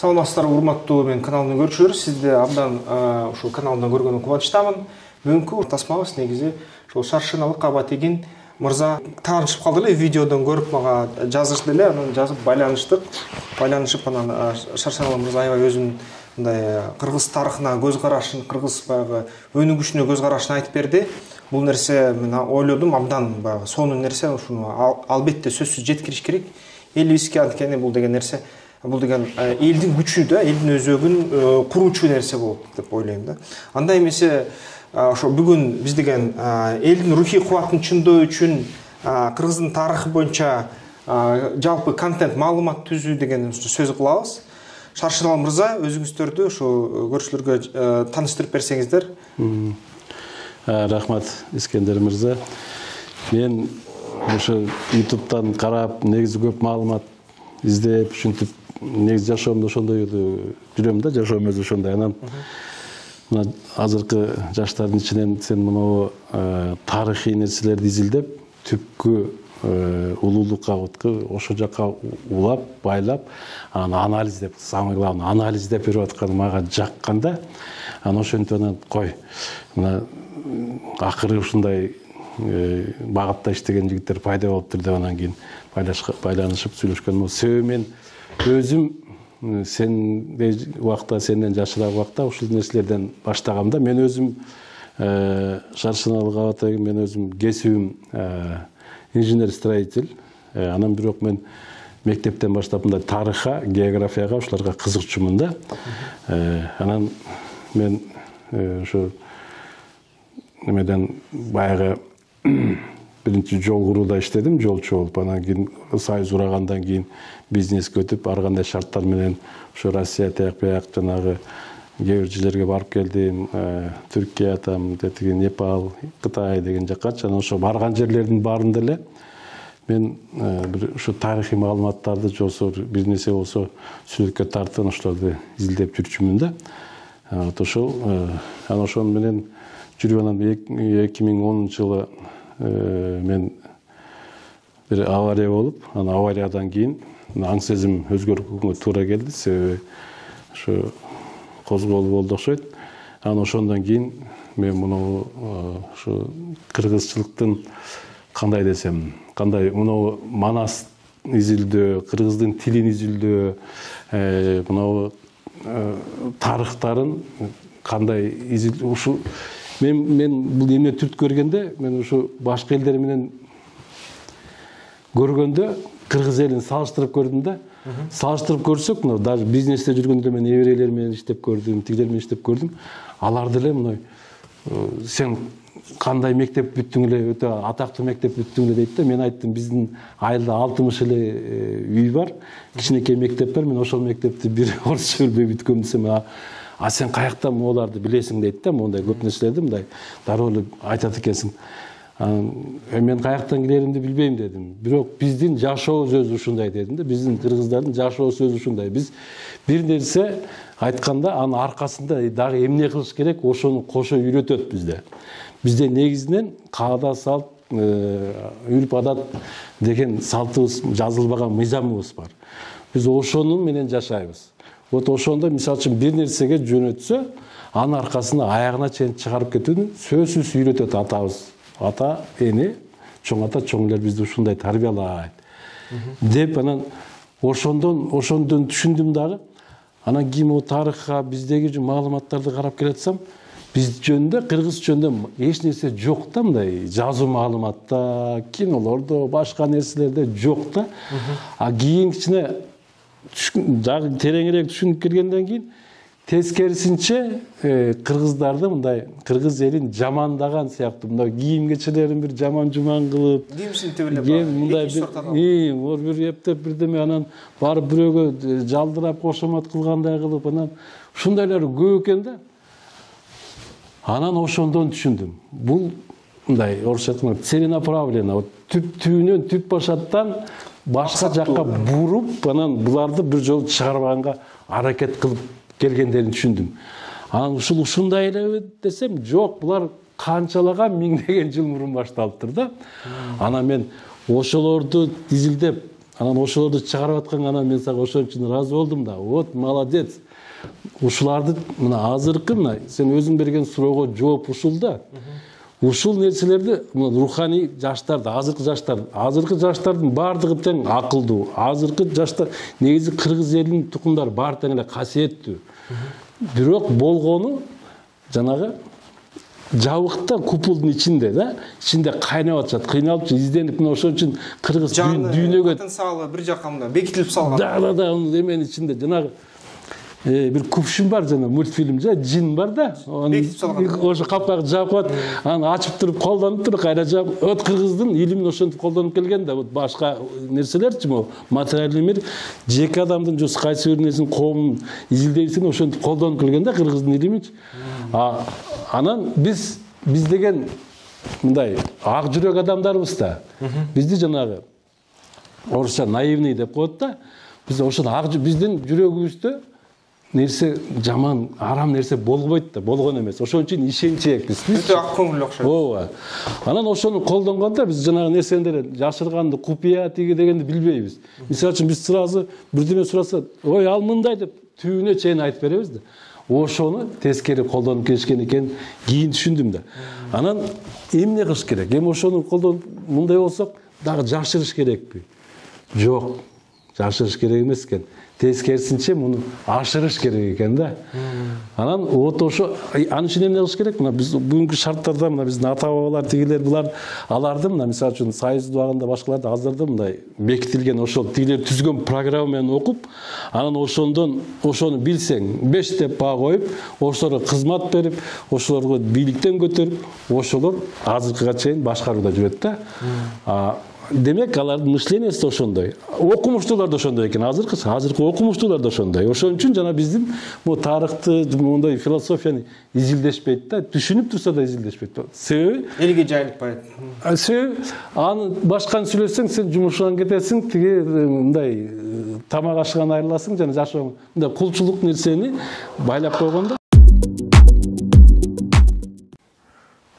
Саламатсыздар, урматтуу мен каналымдын көрүүчүлөрү. Сизди абдан ушул каналымдан көргөнүм кубанычтамын. Бүгүнкү тасмабыз негизи ушул Шаршыналык Абатегин мырза таанышып калды эле, видеодон көрүп мага жазышты эле, анан жазып байланышып анан Шаршыналы мырза аябай өзүнүн мындай кыргыз тарыхына көз карашын, кыргыз баягы өнүгүшүнө көз карашын айтып берди. Бул нерсе мен ойлодум, абдан баягы сонун нерсе, ушуну албетте сөзсүз жеткириш керек. Элибизге анткени бул деген нерсе, бул деген элдин күчү да, элдин өзөгүн куруучу нерсе болот деп ойлойм да. Андай эмесе ошо бүгүн биз деген элдин рухий кубатын чындоо үчүн кыргыздын тарыхы боюнча жалпы контент, маалымат түзүү деген сөз кылабыз. Шаршыналы мырза, өзүңүздөрдү ушу көрүүчүлөргө тааныштырып берсеңиздер. Рахмат, Искендер мырза. Мен ошо YouTube'дан карап, негизи көп маалымат издеп, ушинтип, негизи жашоомдо ошондой жүрөм да, жашоом өзү ошондой. Анан мына азыркы жаштардын ичинен сен мына тарыхый нерселерди изилдеп, түпкү улуулукка, ошо жакка улап, байлап, анан анализдеп, самый главный анализдеп берип атканы мага жакканда, анан ошентип анан кой, мына акыры ушундай багытта иштеген жигиттер пайда болуптур деп анан кийин байланышып сүйлөшкөн. Себеби мен өзүм сендей убакта, сенден жашыраак убакта ушул нерселерден баштагамда, мен өзүм Шаршыналык Абатегин, мен өзүм кесибим инженер-строитель. Анан бирок мен мектептен баштап мындай тарыхка, географияга, ушуларга кызыкчумун да. Анан мен ошо немеден баягы биринчи жол курууда иштедим, жолчу болуп. Анан кийин союз урагандан кийин бизнеске өтүп, ар кандай шарттар менен ошо Россия тияк бияк жанагы кээ бир жерлерге барып келдим. Түркия, там, тетиги Непал, Кытай деген жаккачы. Анан ошо барган жерлердин баарында эле мен бир ушу тарыхый маалыматтарды же болсо бир нерсе болсо сүрөткө тартып, ошолорду изилдеп жүрчүмүн да. Ошол анан ошол менен жүрүп, анан 2010-жылы мен бир авария болуп, анан авариядан кийин аң сезим өзгөрүүгө туура келди. Себеби ошо козголуу болду окшойт. Анан ошондон кийин мен муну ошо кыргызчылыктын кандай десем, кандай муну манас изилдөө, кыргыздын тилин изилдөө, муну тарыхтарын кандай изилдөө, ушу мен бул эмне түрт көргөндө, мен ушу башка элдер менен көргөндө кыргыз элин салыштырып көрдүм да. Салыштырып көрсөк, мына даже бизнесте жүргөндө мен еврейлер менен иштеп көрдүм, тигилер менен иштеп көрдүм. Алар деле мына сен кандай мектеп бүттүң эле, өтө атактуу мектеп бүттүң эле дейт да. Мен айттым, биздин айылда 60 эле үй бар, кичинекей мектеп бар. Мен ошол мектепти бир орусча билбей бүткөм десем, сен каяктан моуларды билесиң дейт да. Мондай көп нерселерди мындай дароо эле айтат экенсиң. Мен каяктан келеримди билбейм дедим. Бирок биздин жашообуз өзү ушундай дедим да. Биздин кыргыздардын жашообуз өзү ушундай. Биз бир нерсе айтканда анын аркасында дагы эмне кылыш керек, ошону кошо үйрөтөт бизде. Бизде негизинен каада салт, үрп адат деген салтыбыз, жазылбаган мыйзамыбыз бар. Биз ошону менен жашайбыз. Вот ошондо мисалы үчүн бир нерсеге жөнөтсө, анын аркасында аягына чейин чыгарып кетүүнү сөзсүз үйрөтөт атабыз. Ата, эне, чоң ата, чоң элер бизди ушундай тарбиялайт деп, анан ошондон түшүндүм дагы. Анан кийин тарыхка, биздеги маалыматтарды карап келатсам, биз жөнүндө, кыргыз жөнүндө эч нерсе жок да, мындай жазуу маалыматта, кинолордо, башка нерселерде жок да. Кийин кичине дагы тереңирээк түшүнүп келгенден кийин тескерисинче кыргыздарды мындай кыргыз элин жамандаган сыяктуу, мындай кийим кечелерин бир жаман-жуман кылып, мындай бир эптеп бирдеме, анан барып бирөөгө жалдырап кошомат кылгандай кылып, анан ушундайлар көп экен да. Анан ошондон түшүндүм. Бул мындай орусча айтканда целенаправленно, түптүүнөн, түп башаттан башка жакка буруп, анан буларды бир жолу чыгарбаганга аракет кылып келгендерин түшүндүм. Анан ушундай эле десем, жок, булар канчалаган миңдеген жыл мурун башталыптыр да. Анан мен ошолорду изилдеп, анан ошолорду чыгарып атканга анан мен сага ошон үчүн ыраазы болдум да. Вот молодец. Ушуларды мына азыркы мына сен өзүң берген суроого жооп ушул да. Ушул нерселерди руханий жаштарды, азыркы жаштардын баардыгы тең акылдуу. Азыркы жаштар негизи кыргыз элинин тукумдары баары тең эле касиеттүү. Бирок болгону жанагы жабыкта куполдун ичинде да, ичинде кайнап атышат, кыйналып изденип, мына ошон үчүн кыргыз дүйнөгө потенциалы бир жака мында бекитилип салган. Да, эменин ичинде жанагы бир купшун бар жана мультфильмде жин бар да. Бекитип салган. Ошо капкагы жаап коет, аны ачып туруп колдонуп туруп кайра жаап. Вот кыргыздын илимин ошентип колдонуп келген да. Вот башка нерселерчи могу материалдык мир жеке адамдын жос кайсы бир нерсин коомун изилдейсин ошентип колдонуп келген да кыргыздын илимичи. Анан биз деген мындай ак жүрөк адамдарбыз да. Бизди жанагы орусча наивный деп коет да. Биз ошол биздин жүрөгүбүздө нерсе жаман, арам нерсе болбойт да, болгон эмес. Ошон үчүн ишенчекпиз. Өтө ак көңүл окшойт. Ооба. Анан ошону колдонгондо биз жанагы нерсени жашырганды, купуя тиги дегенди билбейбиз. Мисалы үчүн биз сразу бирдеме сураса, ой, ал мындай деп түбүнө чейин айтып беребиз да. Ошону тескери колдонуп келишкен экен, кийин түшүндүм да. Анан эмне кылыш керек? Эми ошону колдонуп мындай болсок, дагы жашырыш керекпи? Жок, жашырыш керек эмес экен. Тескерисинче муну ашырыш керек экен да. Анан вот ошо аны үчүн эмне кылыш керек? Мына биз бүгүнкү шарттарда мына биздин ата-бабалар тигилер булар аларды мына мисалы үчүн Союз убагында башкаларды азырда мындай бекитилген ошол тигилер түзгөн программаны окуп, анан ошону билсең 5 деп баа коюп, ошолорго кызмат берип, ошолорго бийликтен көтөрүп, ошолор азыркыга чейин башкарууда жүрөт да. Демек алардын мышлениеси ошондой. Окумуштуулар да ошондой экен. Азыркы окумуштуулар да ошондой. Ошон үчүн жана биздин бу тарыхты, мондай философияны изилдешпейт да, түшүнүп турса да изилдешпейт. Себеби элге жайылып барат. Себеби аны башканы сүйлөсөң, сен жумушуңан кетесиң, тиги мындай тамак ашыган айрыласың, жана жашооң мындай кулчулук нерсени байлап койгондо.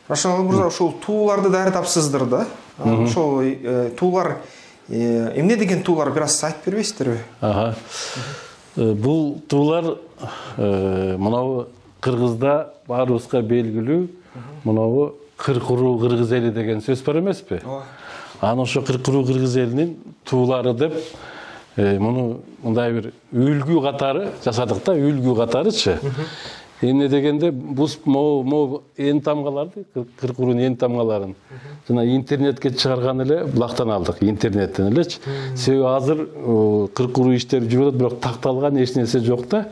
Рашан мырза, ушул тууларды дарытапсыздар да. Ошол туулар эмне деген туулар бир аз айтып бербейсиздерби? Бул туулар мынау кыргызда баарыбызга белгилүү, мынау кыркуруу кыргыз эли деген сөз бар эмеспи? Аны ошо кыркуруу кыргыз элинин туулары деп муну мындай бир үлгү катары жасадык да, үлгү катарычы. Эмне дегенде бул эн тамгаларды, кыркуруунун эн тамгаларын жана интернетке чыгарган эле булактан алдык, интернеттен элечи. Себеби азыр кыркуруу иштери жүрүп атат, бирок такталган эч нерсе жок да.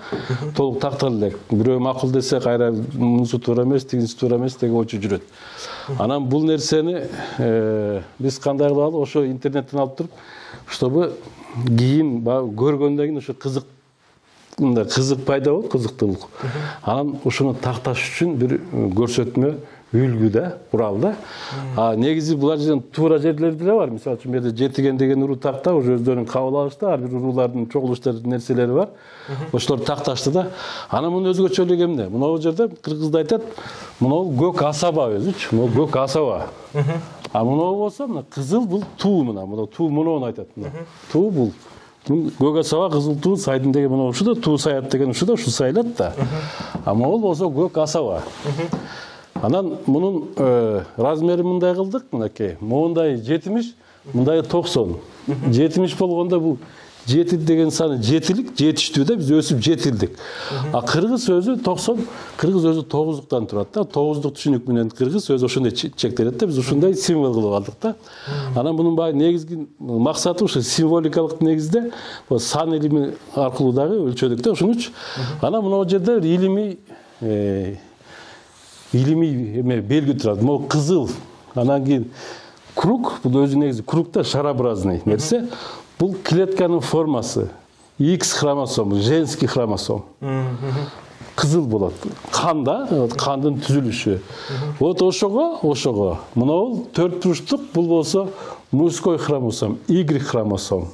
Толук тактала элек. Бирөө макул десе кайра мунусу туура эмес, тигинси туура эмес деген ой жүрөт. Анан бул нерсени биз кандай кылалы? Ошо интернеттен алып туруп, чтобы кийин көргөндөн кийин ошо кызык пайда болуп, кызыктуулук. Анан ушуну такташ үчүн бир көрсөтмө үлгү да, курал да. Негизи булар жерден туура жерлери деле бар. Мисалы үчүн бу жерде жетиген деген уруу такта, уже өздөрүнүн кабыл алышты, ар бир уруулардын чогулуштар нерселери бар. Ошолор такташты да. Анан мунун өзгөчөлүгү эмне? Мына бул жерде кыргызда айтат, мына көк асаба өзүчү, мына көк асаба. Мына болсо, мына кызыл бул туу мына туу муну айтат. Туу бул көк асаба, кызыл туу, сайдын деген мына ушуда, туу саят деген ушуда, ушу сайлат да. Могул болсо көк асаба. Анан мунун размери мындай кылдык, мынакей. Мондай 70, мындай 90. 70 болгондо бул 7 деген саны жетилик, жетиштүү да, биз өсүп жетилдик. Кыргыз өзү 90, кыргыз өзү 9дуктан турат да. 9дук түшүнүк менен кыргыз өзү ошондой чектелет да, биз ушундай символ кылып алдык да. Анан мунун баары негизги максаты ушу символикалык негизде сан илими аркылуу дагы өлчөдүк да, ошону. Анан мына жерде илимий эме белги турат. Могу кызыл, анан кийин круг, бул өзү негизи круг да, шарообразный нерсе. Бул клетканын формасы. X хромосом, женский хромосом. Кызыл болот. Канда, кандын түзүлүшү. Вот ошого. Мына бул 4 бурчтук, бул болсо мужской хромосом, Y хромосом.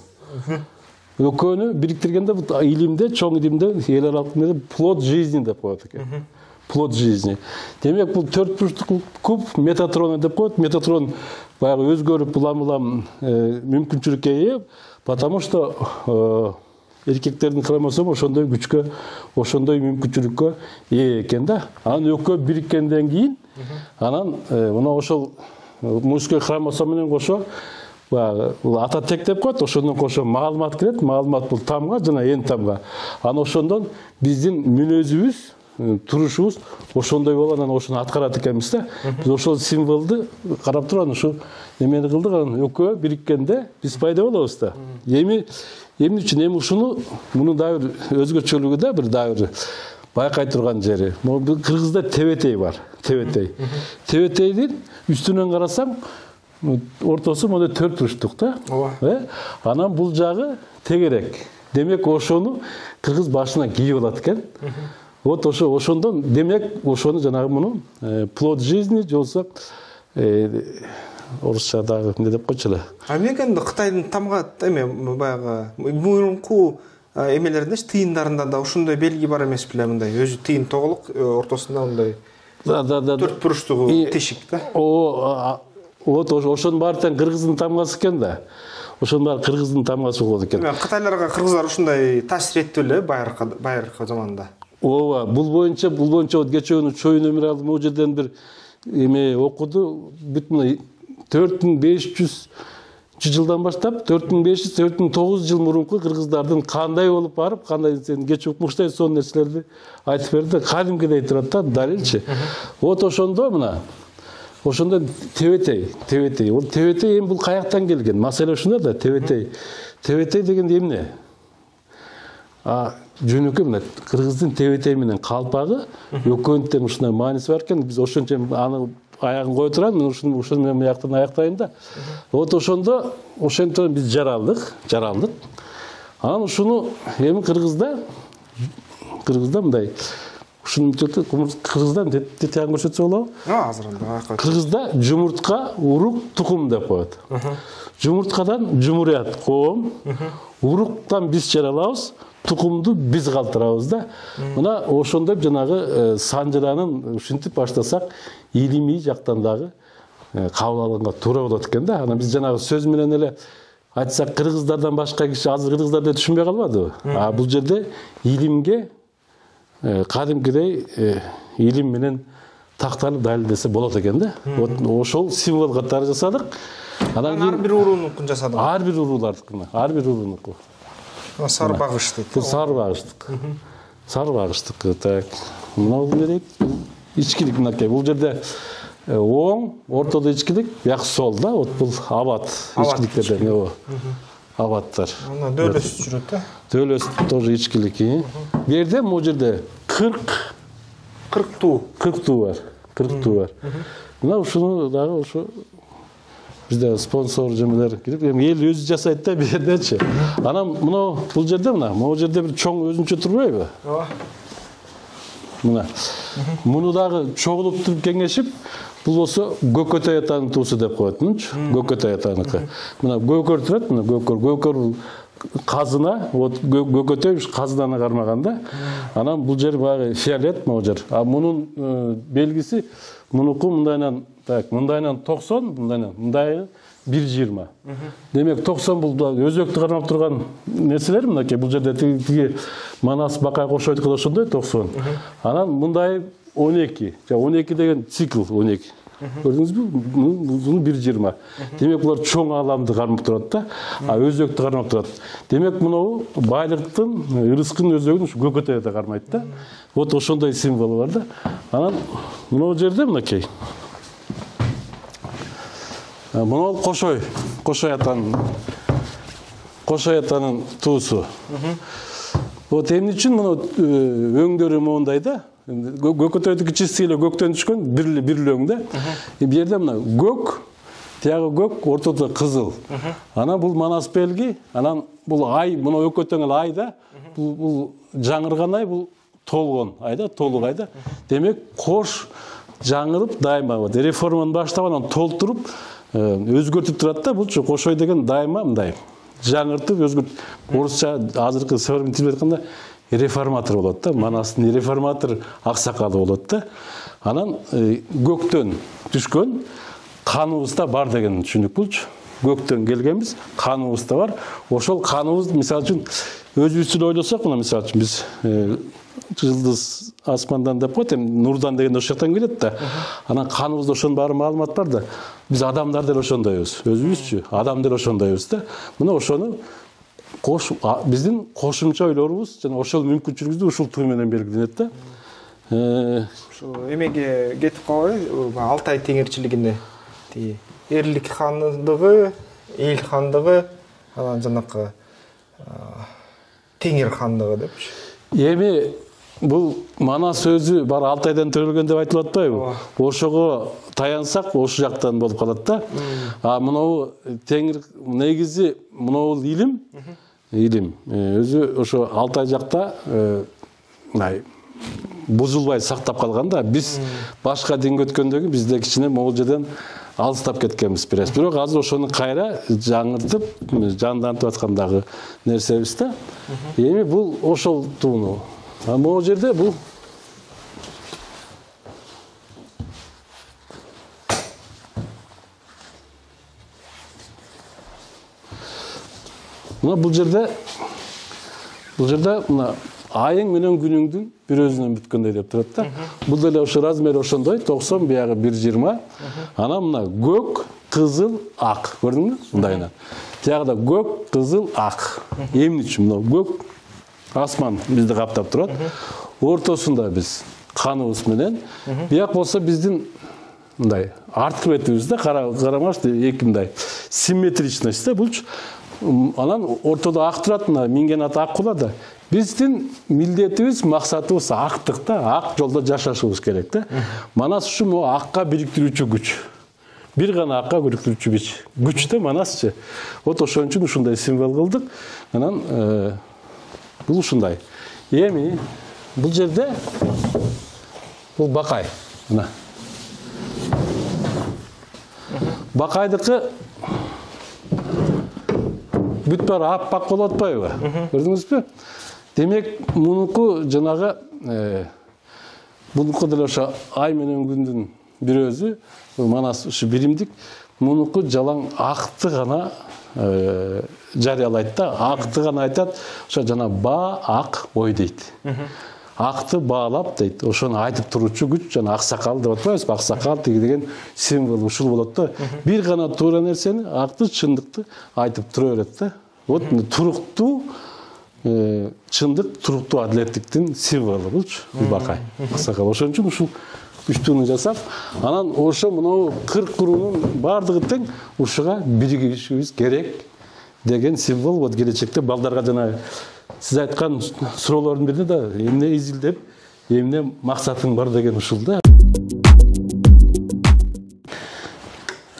Экөөнү бириктиргенде бул илимде, чоң илимде эл аралык плод жизни деп коет экен. плод жизни. Демек бул 4 бурчтук куб метатрон деп коет. Метатрон баягы өзгөрүп улам мүмкүнчүлүккө ээ, потому что эркектердин хромосому ошондой күчкө, ошондой мүмкүнчүлүккө ээ экен да. Анан экөө бириккенден кийин, анан мына ошол мужской хромосом менен кошо бул ата тек деп коет, ошондон кошо маалымат кирет. Маалымат бул тамга жана эн тамга. Анан ошондон биздин мүнөзүбүз, турушубуз ошондой болуп, анан ошону аткарат экенбиз да. Биз ошол символду карап туруп, ушу эмени кылдык, анан экөө бириккенде биз пайда болобуз да. Эмне үчүн ушуну, мунун да бир өзгөчөлүгү да, бир да бир байкай турган жери. Могу Кыргызда тебетей бар. Тебетей. Тебетейдин үстүнөн карасаң, ортосу мондой 4 бурчтук да. Анан бул жагы тегерек. Демек ошону кыргыз башына кийип алат экен. Вот ошондон демек ошону жанагы муну плод жизни болсо орусча дагы эмне деп койчу эле. Эмне экен Кытайдын тамга эме баягы мурунку эмелеринде тыйындарында да ушундай белги бар эмес беле, мындай өзү тыйын тоголук ортосунда мындай 4 бурчтугу тешик да. Вот ошонун баары тең кыргыздын тамгасы экен да. Ошонун баары кыргыздын тамгасы болот экен. Кытайларга кыргыздар ушундай таасир эттү эле байыркы заманда. Ооба, бул боюнча вот кечээ чоюн өмүр алып могу жерден бир эме окуду. Бүт мына 4500 жылдан баштап 4500-4900 жыл мурунку кыргыздардын кандай болуп барып, кандай кечээ укмуштайт сонун нерселерди айтып берди. Кадимкидей турат да, далилчи. Вот ошондо мына ошондо тебетей. Ол тебетей эми бул каяктан келген? Маселе ушунда да, тебетей. Тебетей деген эмне? Жөнөкөй мына кыргыздын тебетей менен калпагы экөөнүн тең ушундай мааниси бар экен. Биз ошончо аны аягын кое турам, мен ушуну менен аяктан аяктайын да. Вот ошондо ошентип биз жаралдык. Анан ушуну эми кыргызда мындай ушуну кыргызда детягын көрсөтсө болобу? Азыр анда. Кыргызда жумуртка, урук, тукум деп коет. Жумурткадан жумурят коом, уруктан биз жаралабыз, тукумду биз калтырабыз да. Мына ошондой жанагы санжыранын ушинтип баштасак, илимий жактан дагы кабыл алганга туура болот экен да. Анан биз жанагы сөз менен эле айтсак, кыргыздардан башка киши азыр кыргыздар деп түшүнбөй калбадыбы? Бул жерде илимге кадимкидей илим менен такталып далилдесе болот экен да. Ошол символ катары жасадык. Анан ар бир уруунукун жасадык. Ар бир уруулардыкына, ар бир уруунуку. Сар багыш дейт. Сар багыштык. Так. Мына бул керек ичкилик мынакей. Бул жерде оң, ортодо ичкилик, бияк сол да. Вот бул абат ичкиликтерден. Абаттар. Ана дөөлөс жүрөт да. Дөөлөс тоже ичкилик. Бу жерде могу жерде 40 туу бар. 40 туу бар. Мына ушуну дагы ошо бизде спонсор жемелер кирип, эми эл өзү жасайт да бу жердечи. Анан мына бул жерде могу жерде бир чоң өзүнчө турбайбы? Ооба. Мына. Муну дагы чогулуп туруп кеңешип, бул болсо Көкөтөй атанын туусу деп коетмунчу. Көкөтөй атаныкы. Мына Көкөр турат, мына Көкөр казына, вот Көкөтөй казынаны кармаган да. Анан бул жер баягы фиолет могу жер. Мунун белгиси мунуку мындайынан, так, мындайынан 90, мындайы 120. Демек 90 бул өзөктү кармап турган нерселер мынакей. Бул жерде тиги Манас Бакай кошойдук ошондой 90. Анан мындай 12. 12 деген цикл 12. Көрдүңүзбү? Бул 120. Демек булар чоң аламды кармап турат да, өзөктү кармап турат. Демек мынау байлыктын, ырыскын өзөгүн ушу Көкөтөйдө кармайт да. Вот ошондой символу бар да. Анан мынау жерде мынакей. Мынау Кошой атанын туусу. Вот эмне үчүн мына өңдөрү мондай да. Көкөтөйдүкү чисти эле көктөн түшкөн бир өң да. Бу жерде мына көк, тиягы көк, ортодо кызыл. Анан бул Манас белги, анан бул ай, мына өкөтөң эле ай да. Бул жаңырган ай, бул толгон ай да, толук ай да. Демек кош жаңырып дайыма реформаны баштап анан толтуруп өзгөртүп турат да. Булчу Кошой деген дайыма мындай жаңыртып өзгөртүп, орусча азыркы современный тилде айтканда реформатор болот да, Манастын реформатор аксакалы болот да. Анан көктөн түшкөн каныбызда бар деген түшүндүк булчу. Көктөн келгенбиз, каныбызда бар. Ошол каныбыз мисалы үчүн өзүбүз ойлосок, мына мисалы үчүн биз жылдыз асмандан деп коет, нурдан деген ошол жактан келет да. Анан каныбызда ошонун баары маалымат бар да. Биз адамдар деле ошондойбуз, өзүбүзчү, адам деле ошондойбуз да. Мына ошону биздин кошумча ойлорубуз жана ошол мүмкүнчүлүгүбүздү ушул туу менен белгиленет да. Ушул эмеге кетип калбайбы? Алтай теңирчилигине эрлик хандыгы, эл хандыгы, анан жанакы теңир хандыгы депчи. Эми бул Манас өзү бар Алтайдан төрөлгөн деп айтылып атпайбы? Ошого таянсак, ошол жактан болуп калат да. А мынау теңир негизи мынау илим өзү ошо Алтай жакта бузулбай сактап калган да. Биз башка динге өткөндөн бизде кичине могул жерден алыстап кеткенбиз бирок. Бирок азыр ошону кайра жаңыртып, жандантып аткандагы нерсебиз да. Эми бул ошол тууну. А могул жерде бул бул жерде мына айың менен күнүңдүн бир өзүнөн бүткөндөй деп турат да. Бул деле ошо размери ошондой, 90, биягы 120. Анан мына көк, кызыл, ак. Көрдүңбү? Мындайынан. Тиягыда көк, кызыл, ак. Эмне үчүн мына көк асман бизди каптап турат. Ортосунда биз каныбыз менен, бияк болсо биздин мындай арткы бетибиз да, карамаш эки мындай симметричность да булчу. Анан ортодо ак турат, мына минген аты ак кула да. Биздин милдетибиз, максатыбыз актык да, ак жолдо жашашыбыз керек да. Манас ушу акка бириктирүүчү күч. Бир гана акка бириктирүүчү күч да Манасчы. Вот ошон үчүн ушундай символ кылдык. Анан бул ушундай. Эми бул жерде бул Бакай. Мына. Бакайдыкы бүт баары аппак болуп атпайбы? Көрдүңүзбү? Демек, мунуку жанагы мунуку деле ошо ай менен күндүн бир өзү, Манас ушу биримдик, мунуку жалаң акты гана жарыялайт да, акты гана айтат, ошо жана ба ак ой дейт. Акты баалап дейт, ошону айтып туруучу күч, жана аксакал деп атпайбызбы? Аксакал деген символ ушул болот да. Бир гана туура нерсени, акты, чындыкты айтып тура берет да. Вот туруктуу чындык, туруктуу адилеттиктин символу булчу Бакай. Аксакал ошон үчүн ушул үчтүүнү жасап, анан ошо мынау 40 курунун бардыгы тең ушуга биригишибиз керек деген символ. Вот келечекте балдарга жана сиз айткан суроолордун биринде да эмне изилдеп, эмне максатың бар деген ушул да.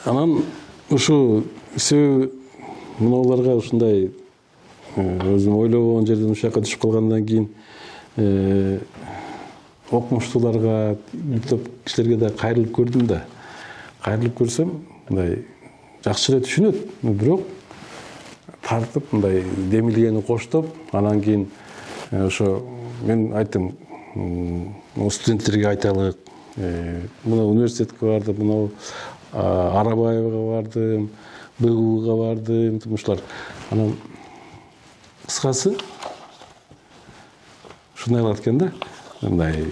Анан ушу себеби мыналарга ушундай өзүм ойлобогон жерден ушул жака түшүп калгандан кийин окумуштууларга, топ кишилерге да кайрылып көрдүм да. Кайрылып көрсөм, мындай жакшы эле түшүнөт, бирок тартып мындай демилгени коштоп, анан кийин ошо мен айттым, студенттерге айтайлык, мына университетке бардым, мына Арабаевага бардым, БГУга бардым, ушулар. Анан кыскасы ушундай кылат экен да, мындай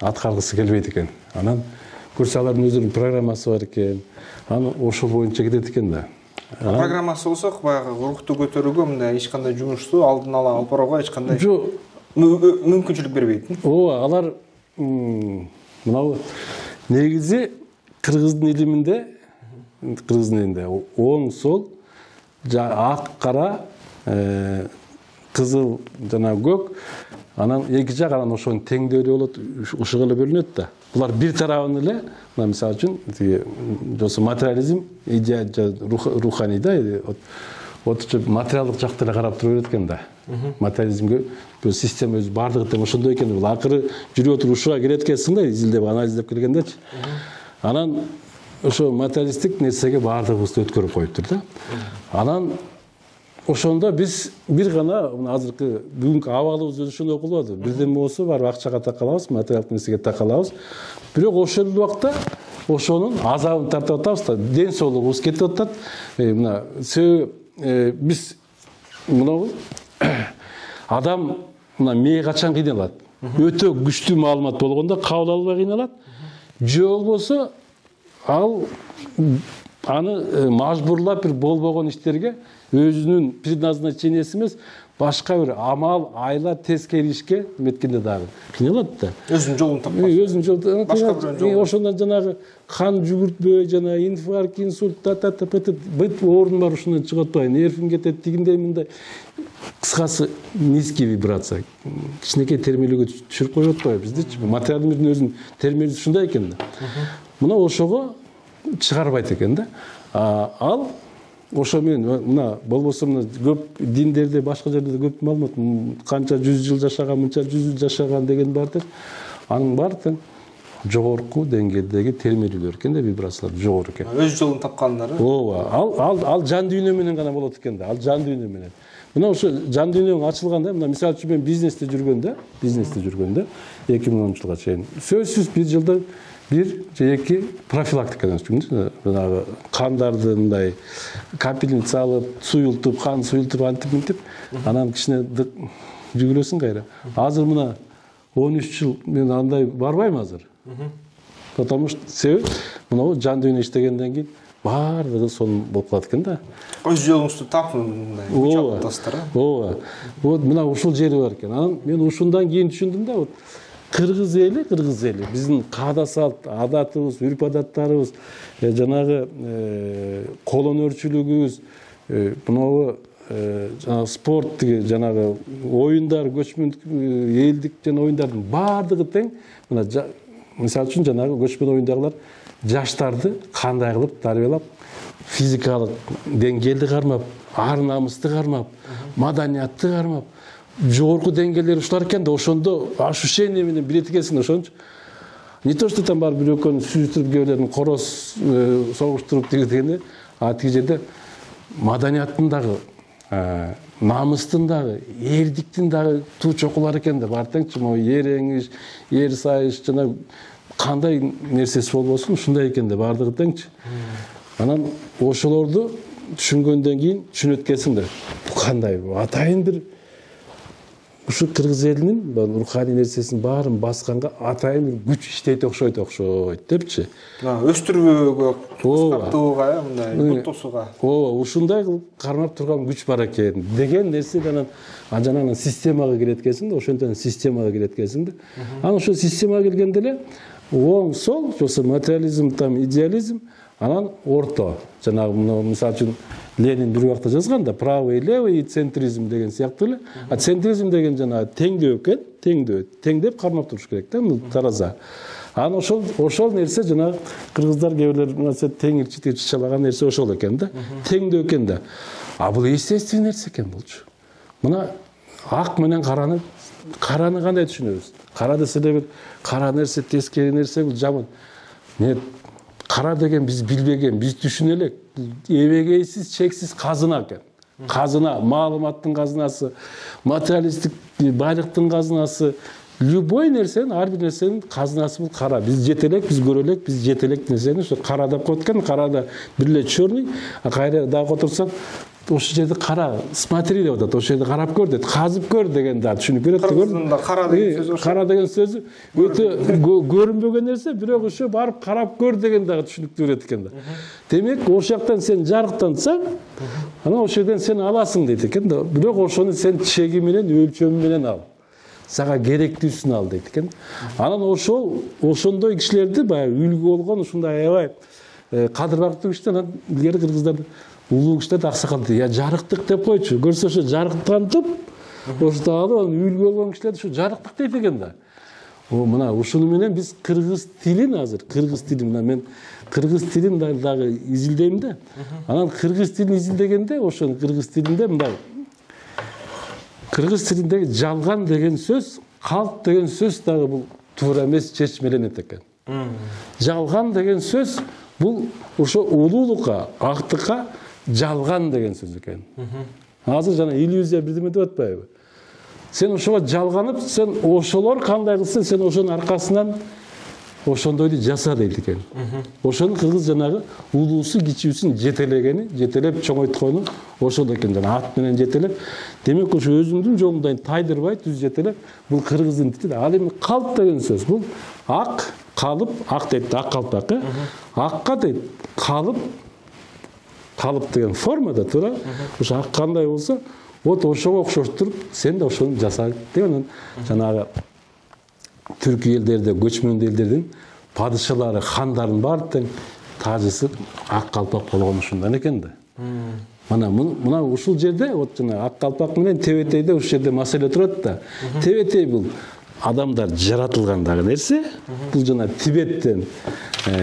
аткаргысы келбейт экен. Анан көрсө алардын өзүнүн программасы бар экен. Анан ошол боюнча кетет экен да. Программасы болсок, баягы рухту көтөрүүгө мындай эч кандай жумушту алдын ала алып барууга эч кандай мүмкүнчүлүк бербейт. Ооба, алар мынау негизи кыргыздын илиминде оң, сол, ак, кара, кызыл жана көк, анан эки жак, анан ошонун теңдөөдө болот, ушуга эле бөлүнөт да. Булар бир тарабын эле, мисалы үчүн, жосо материализм, идея руханий да, отчу материалдык жакты эле карап тура берет экен да. Материализмге система өзү бардыгы тең ошондой экен. Бул акыры жүрүп отуруп ушуга келет экенсиң да, изилдеп, анализдеп келгендечи. Анан ошо материалисттик нерсеге бардыгыбызды өткөрүп коюптур да. Анан ошондо биз бир гана азыркы бүгүнкү абалыбыз ошондой кылып атат. Бирден болсо барып акчага такалабыз, материалдык нерсеге такалабыз. Бирок ошол убакта ошонун азабын тартып атабыз да, ден соолугубуз кетип атат. Мына биз мынабы адам мына мээ качан кыйналат? Өтө күчтүү маалымат болгондо кабыл албай кыйналат. Же болбосо ал аны мажбурлап бир болбогон иштерге өзүнүн предназначениясы эмес, башка бир амал, айла тескери ишке эметкенде дагы кыйналат да. Өзүнүн жолун таппайт. Өзүнүн жолун башка бирөөнүн жолун. Ошондон жанагы кан жүгүртпө, жана инфаркт, инсульт, бүт оорун бар ушундан чыгып атпайбы, нервим кетет, тигиндей мындай. Кыскасы низкий вибрация. Кичинекей термелүүгө түшүрүп коюп атпайбы биздичи. Материалдын мирдин өзүнүн термелүүсү ушундай экен да. Мына ошого чыгарбайт экен да. Ал ошо менен мына болбосо мына көп диндерде, башка жерлерде көп маалымат, канча 100 жыл жашаган, мынча 100 жыл жашаган деген бар деп. Анын баары тең жогорку деңгээлдеги термелүүлөр экен да, вибрациялар жогору экен. Өз жолун тапкандары. Ооба, ал жан дүйнө менен гана болот экен да. Ал жан дүйнө менен. Мына ошо жан дүйнөң ачылганда, мына мисалы үчүн мен бизнесте жүргөндө 2010 жылга чейин сөзсүз бир жылда бир же эки профилактикадан өттүм. Жанагы кандарды мындай капельница алып, суюлтуп, кан суюлтуп, антип мынтип, анан кичине жүгүрөсүң кайра. Азыр мына 13 жыл мен андай барбайм азыр. Потому что себеп мына жан дүйнө иштегенден кийин баардыгы сонун болуп калат экен да. Өз жолуңузду тап мындай учактастыр. Ооба. Вот мына ушул жери бар экен. Анан мен ушундан кийин түшүндүм да, вот кыргыз эли биздин каада салт, адатыбыз, үрп адаттарыбыз, жанагы кол өнөрчүлүгүбүз, мынабу жанагы спорт, жанагы оюндар, көчмөн элдик жана оюндардын баардыгы тең. Мына мисалы үчүн жанагы көчмөн оюндагылар жаштарды кандай кылып тарбиялап, физикалык деңгээлди кармап, ар намысты кармап, маданиятты кармап, жогорку деңгээлдер ушулар экен да, ошондо ощущение менен билет экенсиң ошончу. Не то что там бар бир экөөнү сүзүтүрүп, кээ короз согуштуруп дегенде, тиги жерде маданияттын дагы, намыстын дагы, эрдиктин дагы туу чокулар экен да, бар теңчи, могу эреңиш, эр сайыш жана кандай нерсеси болбосун, ушундай экен да, баардыгы теңчи. Анан ошолорду түшүнгөндөн кийин түшүнөт экенсиң да, кандай атайын бир ушу кыргыз элинин руханий нерсесин баарын басканга атайын бир күч иштейт окшойт депчи. Өстүрүүгө, кыскартууга, мындай буттусуга. Ооба, ушундай кармап турган күч бар экен деген нерсе анан жанагы системага кирет экенсиң да, ошентен системага кирет экенсиң да. Анан ошол системага киргенде эле оң сол, жоксо материализм, там идеализм, анан орто. Жанагы мисалы үчүн Ленин бир убакта жазган да, правый и левый и центризм деген сыяктуу эле. А центризм деген жанагы теңдөө экен, теңдеп кармап туруш керек да, тараза. Анан ошол нерсе жанагы кыргыздар кээ бирлер нерсе теңирчи чычалаган нерсе ошол экен да. Теңдөө экен да. А бул естественный нерсе экен булчу. Мына ак менен караны кандай түшүнөбүз? Кара десе бир кара нерсе, тескери нерсе, бул жаман. Нет, кара деген биз билбеген, биз түшүнө элек. Эбегейсиз, чексиз казына экен. Казына, маалыматтын казынасы, материалисттик байлыктын казынасы, любой нерсенин, ар бир нерсенин казынасы бул кара. Биз жете элек, биз көрө элек, биз жете элек нерсени ошо кара деп коет экен. Карада бир эле чёрный, а кайра дагы отурсаң, ошол жерде кара, смотри деп атат, ошол жерде карап көр дейт, казып көр деген да түшүнүп берет. Кыргызында кара деген сөз ошо. Кара деген сөзү өтө көрүнбөгөн нерсе, бирок ошо барып карап көр деген дагы түшүнүктүү берет экен да. Демек, ошол жактан сен жарыктансаң, анан ошол жерден сен аласың дейт экен да. Бирок ошону сен чеги менен, өлчөмү менен ал. Сага керектүүсүн ал дейт экен. Анан ошондой кишилерди баягы үлгү болгон ушундай аябай кадырлактуу кишилер, илгери кыргыздарда улуу кишилер аксакал дейт. Я жарыктык деп койчу. Көрсө ошо жарыктантып, ошто алып үлгү болгон кишилер ошо жарыктык дейт экен да. Мына ушуну менен биз кыргыз тилин мына мен кыргыз тилин дагы изилдейм да. Анан кыргыз тилин изилдегенде ошо кыргыз тилинде мындай кыргыз тилиндеги жалган деген сөз, калп деген сөз дагы бул туура эмес, чечмеленет экен. Жалган деген сөз бул ошо улуулукка, актыкка жалган деген сөз экен. Азыр жана иллюзия бирдеме деп атпайбы? Сен ошого жалганып, сен ошолор кандай кылса, сен ошонун аркасынан ошондойду жаса дейт экен. Ошону кыргыз жанагы улуусу кичүүсүн жетелегени, жетелеп чоңойткону ошол экен. Жана ат менен жетелеп, демек ошо өзүңдүн жолуңдан тайдырбай түз жетелеп, бул кыргыздын тили. Ал эми калп деген сөз. Бул ак, калып, ак дейт, ак калпак, акка дейт, калып деген формада туура. Ошо ак кандай болсо, вот ошого окшоштуруп, сен да ошону жаса деген жанагы түрк элдерде, көчмөн элдердин падышалары, хандарын баары тең тажысы ак калпак болгон ушундан экен да. Мына ушул жерде вот жана ак калпак менен тебетейде ушул жерде маселе турат да. Тебетей бул адамдар жаратылгандагы нерсе. Бул жана Тибеттен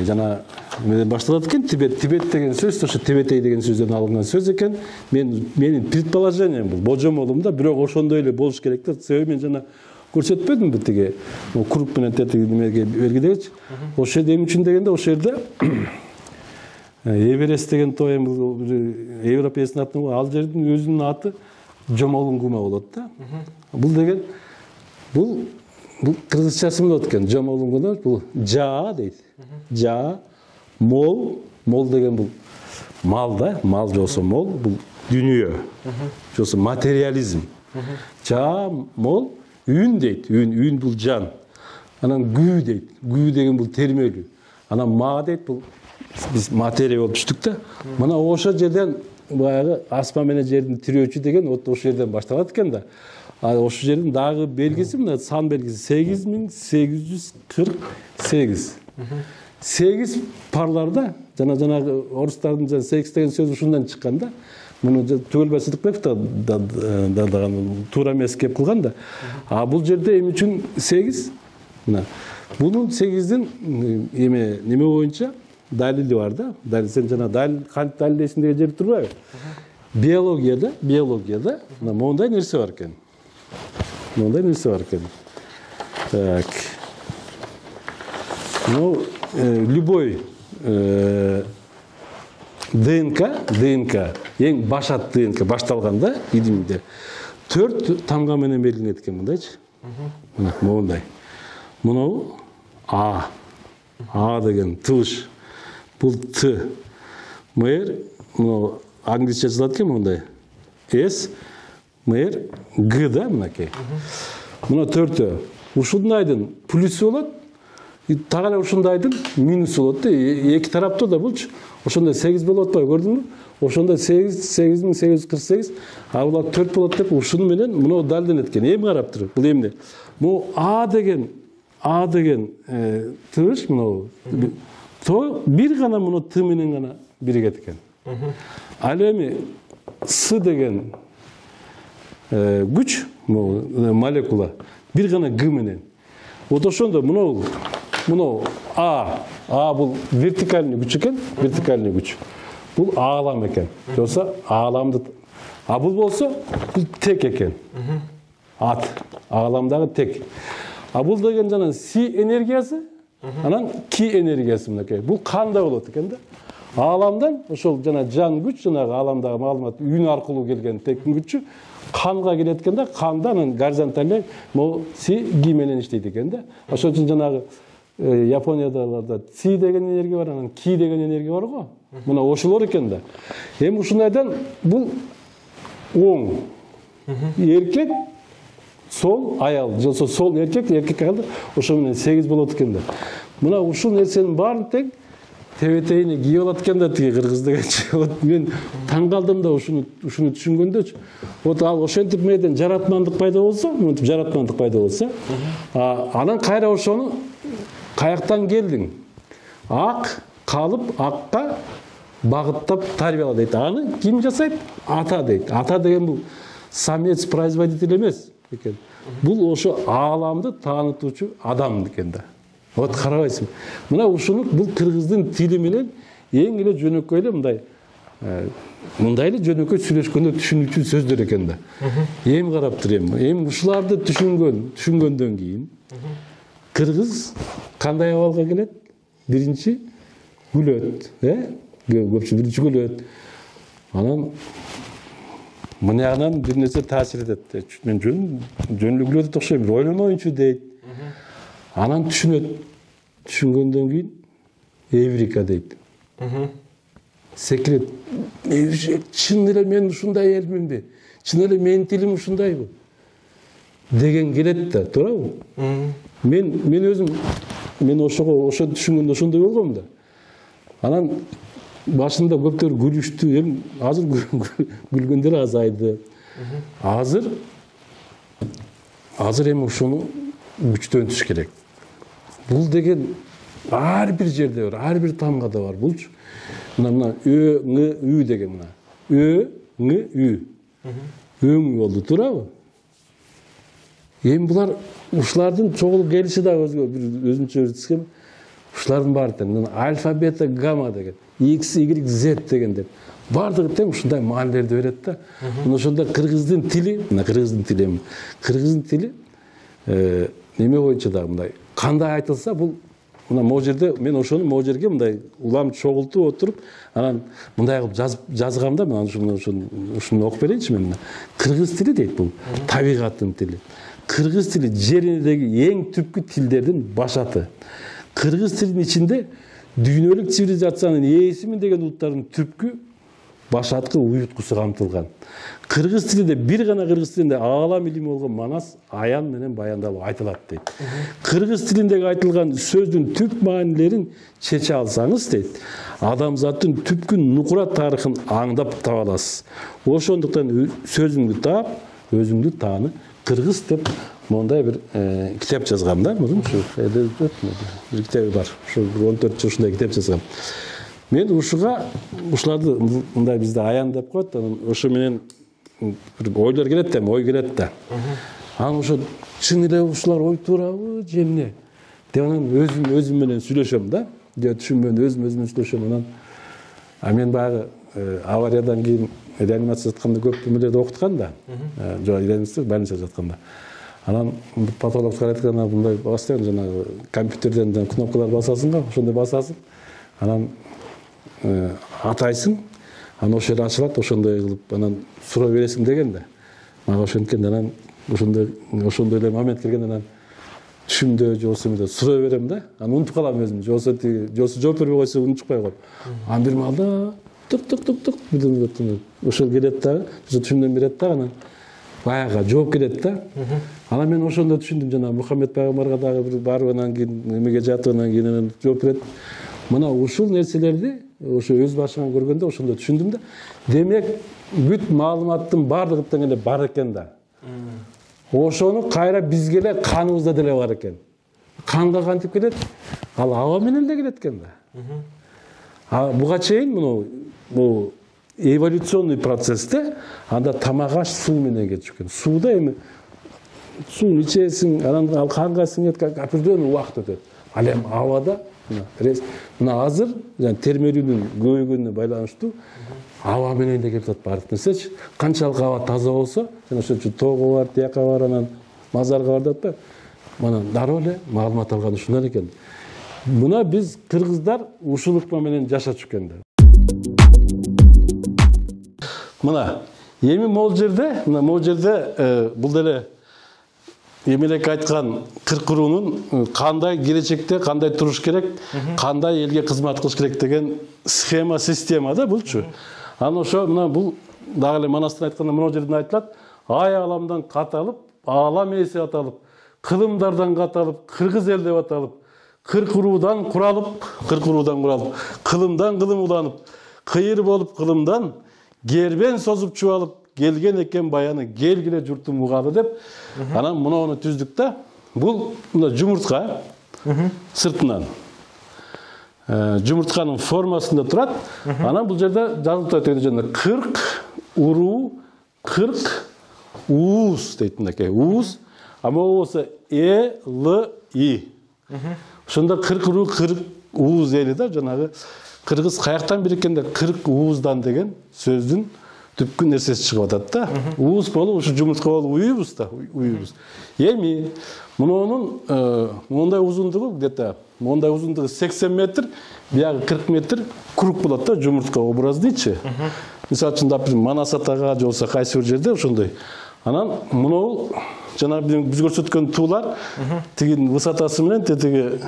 жана менен башталат экен. Тибет деген сөз ошо тебетей деген сөздөн алынган сөз экен. Менин предположением бул, божомолумда, бирок ошондой эле болуш керек да. Себеби мен жана көрсөтпөдүмбү тиги круп менен тетиги немеге белгилегичи. Ошол жерде эмне үчүн дегенде ошол жерде Эверест деген тоо эми европейский аты, ал жердин өзүнүн аты Жомолунгума болот да. Бул деген бул кыргызчасы болот экен. Жомолунгума бул жаа дейт. Жаа, мол деген бул мал да, мал жосо мол, бул дүнүйө. Жосо материализм. Жаа, мол, үн дейт. Үн бул жан. Анан күү дейт. Күү деген бул термелүү. Анан ма дейт, бул биз материя болуп түштүк да. Мына ошол жерден баягы асман менен жердин тирөөчү деген ошол жерден башталат экен да. Ошол жердин дагы белгиси, мына сан белгиси 8848. 8 парларда жанагы орустардын 8 деген сөз ушундан чыккан да. Муну Түгөлбай Сыдыкбеков да туура эмес кеп кылган да. Бул жерде эмне үчүн 8? Мына бунун 8дин неме боюнча далили бар да. Сен жана кантип далилдейсиң деген жер турбайбы? Биологияда мына мондай нерсе бар экен. Так. Ну, любой ДНК, эң башат ДНК башталганда идимде 4 тамга менен белгиленет экен мындайчы. Мына мондай. Муну А деген тыбыш. Бул Т. Мэр, муну англисче жазылат экен мондай. С, мэр, Г да мынакей. Муну 4-тө. Ушундайдын плюсу болот. Тагы эле ушундайдын минусу болот да. Эки тарапта да булчу. Ошондой 8 болуп атпайбы, көрдүңбү? Ошондой 8848, булар 4 болот деп ушуну менен муну далилденет экен. Эми карап туруп, бул эмне? Бул А деген тыбыш муну то бир гана муну Т менен гана биригет экен. Ал эми С деген күч, молекула бир гана Г менен. Вот ошондо муну А бул вертикальный күч экен, вертикальный күч. Бул аалам экен. Жокса ааламды. Бул болсо бул тек экен. Ааламдагы тек. Бул деген жана Си энергиясы, анан Ки энергиясы мынакей. Бул кандай болот экен да? Ааламдан ошол жана жан күч, жанагы ааламдагы маалымат үн аркылуу келген тектин күчү канга келет экен да, канда анан горизонталь могу Си Ги менен иштейт экен да. Ошол үчүн жанагы Япониядагыларда Си деген энергия бар, анан Ки деген энергия бар го. Мына ошолор экен да. Эми ушундайдан бул оң эркек, сол аял, жолсо сол эркек аял, ошо менен 8 болот экен да. Мына ушул нерсенин баарын тең тебетейине кийип алат экен да тиги кыргыз дегенчи. Вот мен таң калдым да ушуну түшүнгөндө. Вот ал ошентип мээден жаратмандык пайда болсо, анан кайра ошону каяктан келдиң? Ак калып, акка багыттап тарбияла дейт. Аны ким жасайт? Ата дейт. Ата деген бул самец производитель эмес экен. Бул ошо ааламды таанытуучу адам экен да. Вот карабайсың. Мына ушуну бул кыргыздын тили менен эң эле жөнөкөй эле мындай эле жөнөкөй сүйлөшкөндө түшүнүүчү сөздөр экен да. Эми карап турам. Эми ушуларды түшүнгөндөн кийин кыргыз кандай абалга келет? Биринчи күлөт, көпчү биринчи күлөт. Анан мынягынан бир нерсе таасир этет. Мен жөнлүгүлө деп окшойм, бир ойлоноюнчу дейт. Анан түшүнөт. Түшүнгөндөн кийин Эврика дейт. Секрет. Чын эле мен ушундай элминби? Чын эле менин тилим ушундайбы? Деген келет да, туурабы? Мен өзүм ошо түшүнгөндө ошондой болгом да. Анан башында көптөр күлүштү, эми азыр күлгөндөр азайды. Азыр эми ошону күчтөнтүш керек. Бул деген ар бир жерде бар, ар бир тамгада бар булчу. Мына ө, ң, үй деген мына. Ө, ң, үй. Өң болду, туурабы? Эми булар ушулардын чогулуп келиши да өзүнчө бир схема. Ушулардын баары тең. Альфа, бета, гамма деген. X, Y, Z дегендер. Бардыгы тең ушундай маанилерди берет да. Ошондо кыргыздын тили неме боюнча да мындай кандай айтылса бул мына могу жерде мен ошону могу жерге мындай улам чогултуп отуруп анан мындай кылып жазгамда мен ушуну окуп берейинчи мен. Кыргыз тили дейт бул табигаттын тили. Кыргыз тили жер энедеги эң түпкү тилдердин башаты. Кыргыз тилинин ичинде дүйнөлүк цивилизациянын ээсимин деген улуттардын түпкү башаткы уюткусу камтылган. Кыргыз тилинде бир гана кыргыз тилинде аалам илими болгон манас аян менен баяндалып айтылат дейт. Кыргыз тилиндеги айтылган сөздүн түп маанилерин чече алсаңыз дейт, адамзаттын түпкү нукура тарыхын аңдап таба аласыз. Ошондуктан сөзүңдү таап, өзүңдү тааны кыргыз деп мондай бир китеп жазгам да. Бир китеби бар. Ошо 14 жыл ушундай китеп жазгам. Мен ушуларды мындай бизде аян деп коет, анан ошо менен бир ойлор келет да, ой келет да. Анан ошо чын эле ушулар ой туурабы же эмне? Деп анан өзүм менен сүйлөшөм да. Же түшүнбөйм, өзүм менен сүйлөшөм анан. Мен баягы авариядан кийин реанимация жатканда көп эмелерди окуткан да. Жок, реанимация больницада жатканда. Анан патологдор айткан мындай басты жанагы компьютерден кнопкалар басасың го, ошондой басасың. Анан атайсың, анан ошол жер ачылат, ошондой кылып анан суроо бересиң деген да. Мага ошенткен анан ошондой эле момент келген анан түшүмдө жосу менен суроо берем да. Анан унутуп калам өзүм. Жосу жооп бербей койсо унутпай коет. Анан бир маалда тук ошол келет да, түшүмдөн берет да, анан баягы жооп келет да. Анан мен ошондо түшүндүм, жана Мухаммед пайгамбарга дагы бир барып анан кийин эмеге жатып анан кийин анан жооп берет. Мына ушул нерселерди ошо өз башыңан көргөндө ошондо түшүндүм да. Демек бүт маалыматтын баардыгы тең эле бар экен да. Ошону кайра бизге эле каныбызда деле бар экен. Канга кантип келет? Ал аба менен эле келет экен да. Буга чейин бул эволюционный процессте анда тамак аш суу менен кетип экен. Сууда эми сууну ичесиң, анан ал канга сиңет, определенный убакыт өтөт. Ал эми абада мына азыр термелүүнүн көбөйгөнүнө байланыштуу аба менен эле келип атат баардык нерсечи. Канчалык аба таза болсо, жана ошол үчүн тоого бар, тияка бар, анан мазарга бар деп атпайбы? Мына дароо эле маалымат алган ушундан экен. Мына биз кыргыздар ушул ыкма менен жашачу экен да. Мына эми могул жерде бул деле эмелек айткан кыркыруунун кандай келечекте кандай туруш керек, кандай элге кызмат кылыш керек деген схема, система да булчу. Анан ошо мына бул дагы эле Манастын айтканда могул жерде айтылат, ай аламдан каталып, аалам ээси аталып, кылымдардан каталып, кыргыз эл деп аталып, кыркыруудан куралып, кылымдан кылым уланып, кыйыр болуп кылымдан, гербен созуп чубалып, келген экен баяны, келгиле журтум угалы деп, анан муну түздүк да. Бул мына жумуртка сыртынан. Жумуртканын формасында турат. Анан бул жерде жазылып атат жана 40 уруу, 40 ууз дейт мынакей. Ууз, ама болсо Л И. Ошондо 40 уруу, 40 ууз эли да, жанагы кыргыз каяктан бириккенде 40 ууздан деген сөздүн түпкү нерсеси чыгып атат да. Ууз болуп, ушу жумуртка болуп уюбуз да, уюбуз. Эми мунун мондай узундугу где-то 80 метр, биягы 40 метр круг болот да, жумуртка образдычы. мисалы үчүн допустим Манас атага же болбосо кайсы бир жерде ошондой. Анан мынау жана биз көрсөткөн туулар тигин высотасы менен тетиги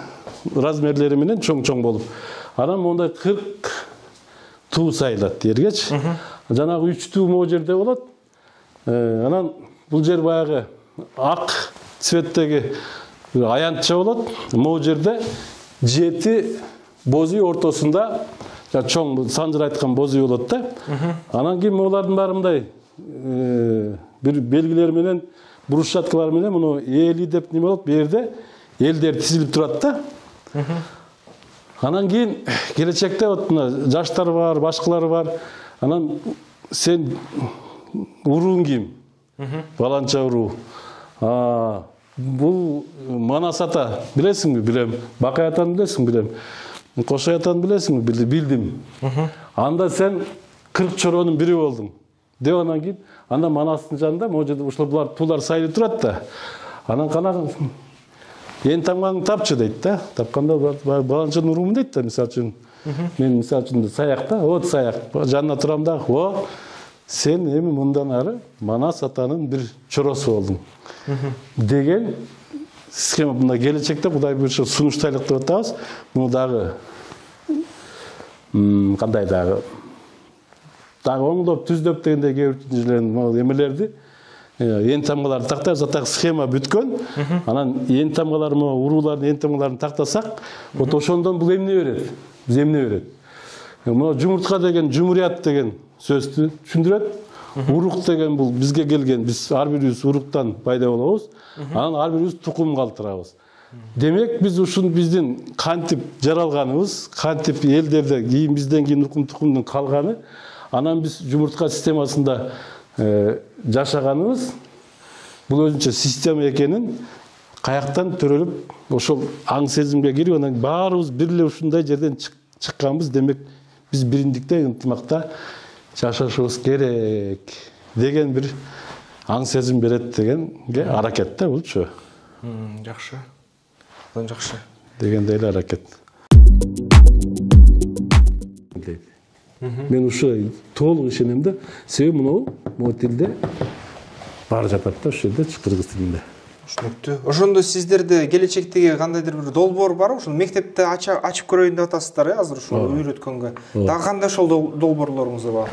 размерлери менен чоң болуп. Анан мондай 40 туу сайылат дергечи. Жанагы 3 туу могу жерде болот. Анан бул жер баягы ак цветтеги аянтча болот. Могу жерде 7 боз үй ортосунда чоң санжыр айткан боз үй болот да. Анан кийин могулардын баары мындай бир белгилер менен брусчаткалар менен муну эли деп неме болот, бу жерде элдер тизилип турат да. Анан кийин келечекте вот мына жаштар бар, башкалары бар. Анан сен урууң ким? Баланча уруу. Бул Манас ата билесиңби? Билем. Бакай атаны билесиңби? Билем. Кошой атаны билесиңби? Билдим. Анда сен 40 чоронун бири болдуң. Деп анан кийин анда Манастын жанында могу жерде ушул булар туулар сайылып турат да. Анан кана эн тамгаңды тапчы дейт да. Тапканда баланчанын уруумун дейт да. Мисалы үчүн мен мисалы үчүн саякта, вот саяк жанына турам да. О, сен эми мындан ары Манас атанын бир чоросу болдуң. Деген схема мына келечекте Кудай буйруса сунуштайлык деп атабыз. Муну дагы кандай дагы оңдоп түздөп дегенде кээ бир жерлерин эмелерди эн тамгаларды тактайбыз, атак схема бүткөн. Анан эн тамгалар могу уруулардын эн тамгаларын тактасак, вот ошондон бул эмне берет? Биз эмне берет? Мына жумуртка деген, жумурият деген сөздү түшүндүрөт. Урук деген бул бизге келген, биз ар бирибиз уруктан пайда болобуз. Анан ар бирибиз тукум калтырабыз. Демек биз ушун биздин кантип жаралганыбыз, кантип элдерде кийин бизден кийин тукумдун калганы, анан биз жумуртка системасында жашаганыбыз бул өзүнчө система экенин каяктан төрөлүп ошол аң сезимге кирип анан баарыбыз бир эле ушундай жерден чыкканбыз. Демек биз бириндикте ынтымакта жашашыбыз керек деген бир аң сезим берет дегенге аракет да булчу. Жакшы. Жакшы. Дегендей эле аракет. Мен ушу толук ишенем да. Себеби могу тилде бар жатат да, ошол жерде кыргыз тилинде. Түшүнүктүү. Ошондо сиздерде келечектеги кандайдыр бир долбоор барбы? Ушул мектепте ачып көрөйүн деп атасыздар, азыр ушул үйрөткөнгө. Дагы кандай ошол долбоорлоруңуз бар?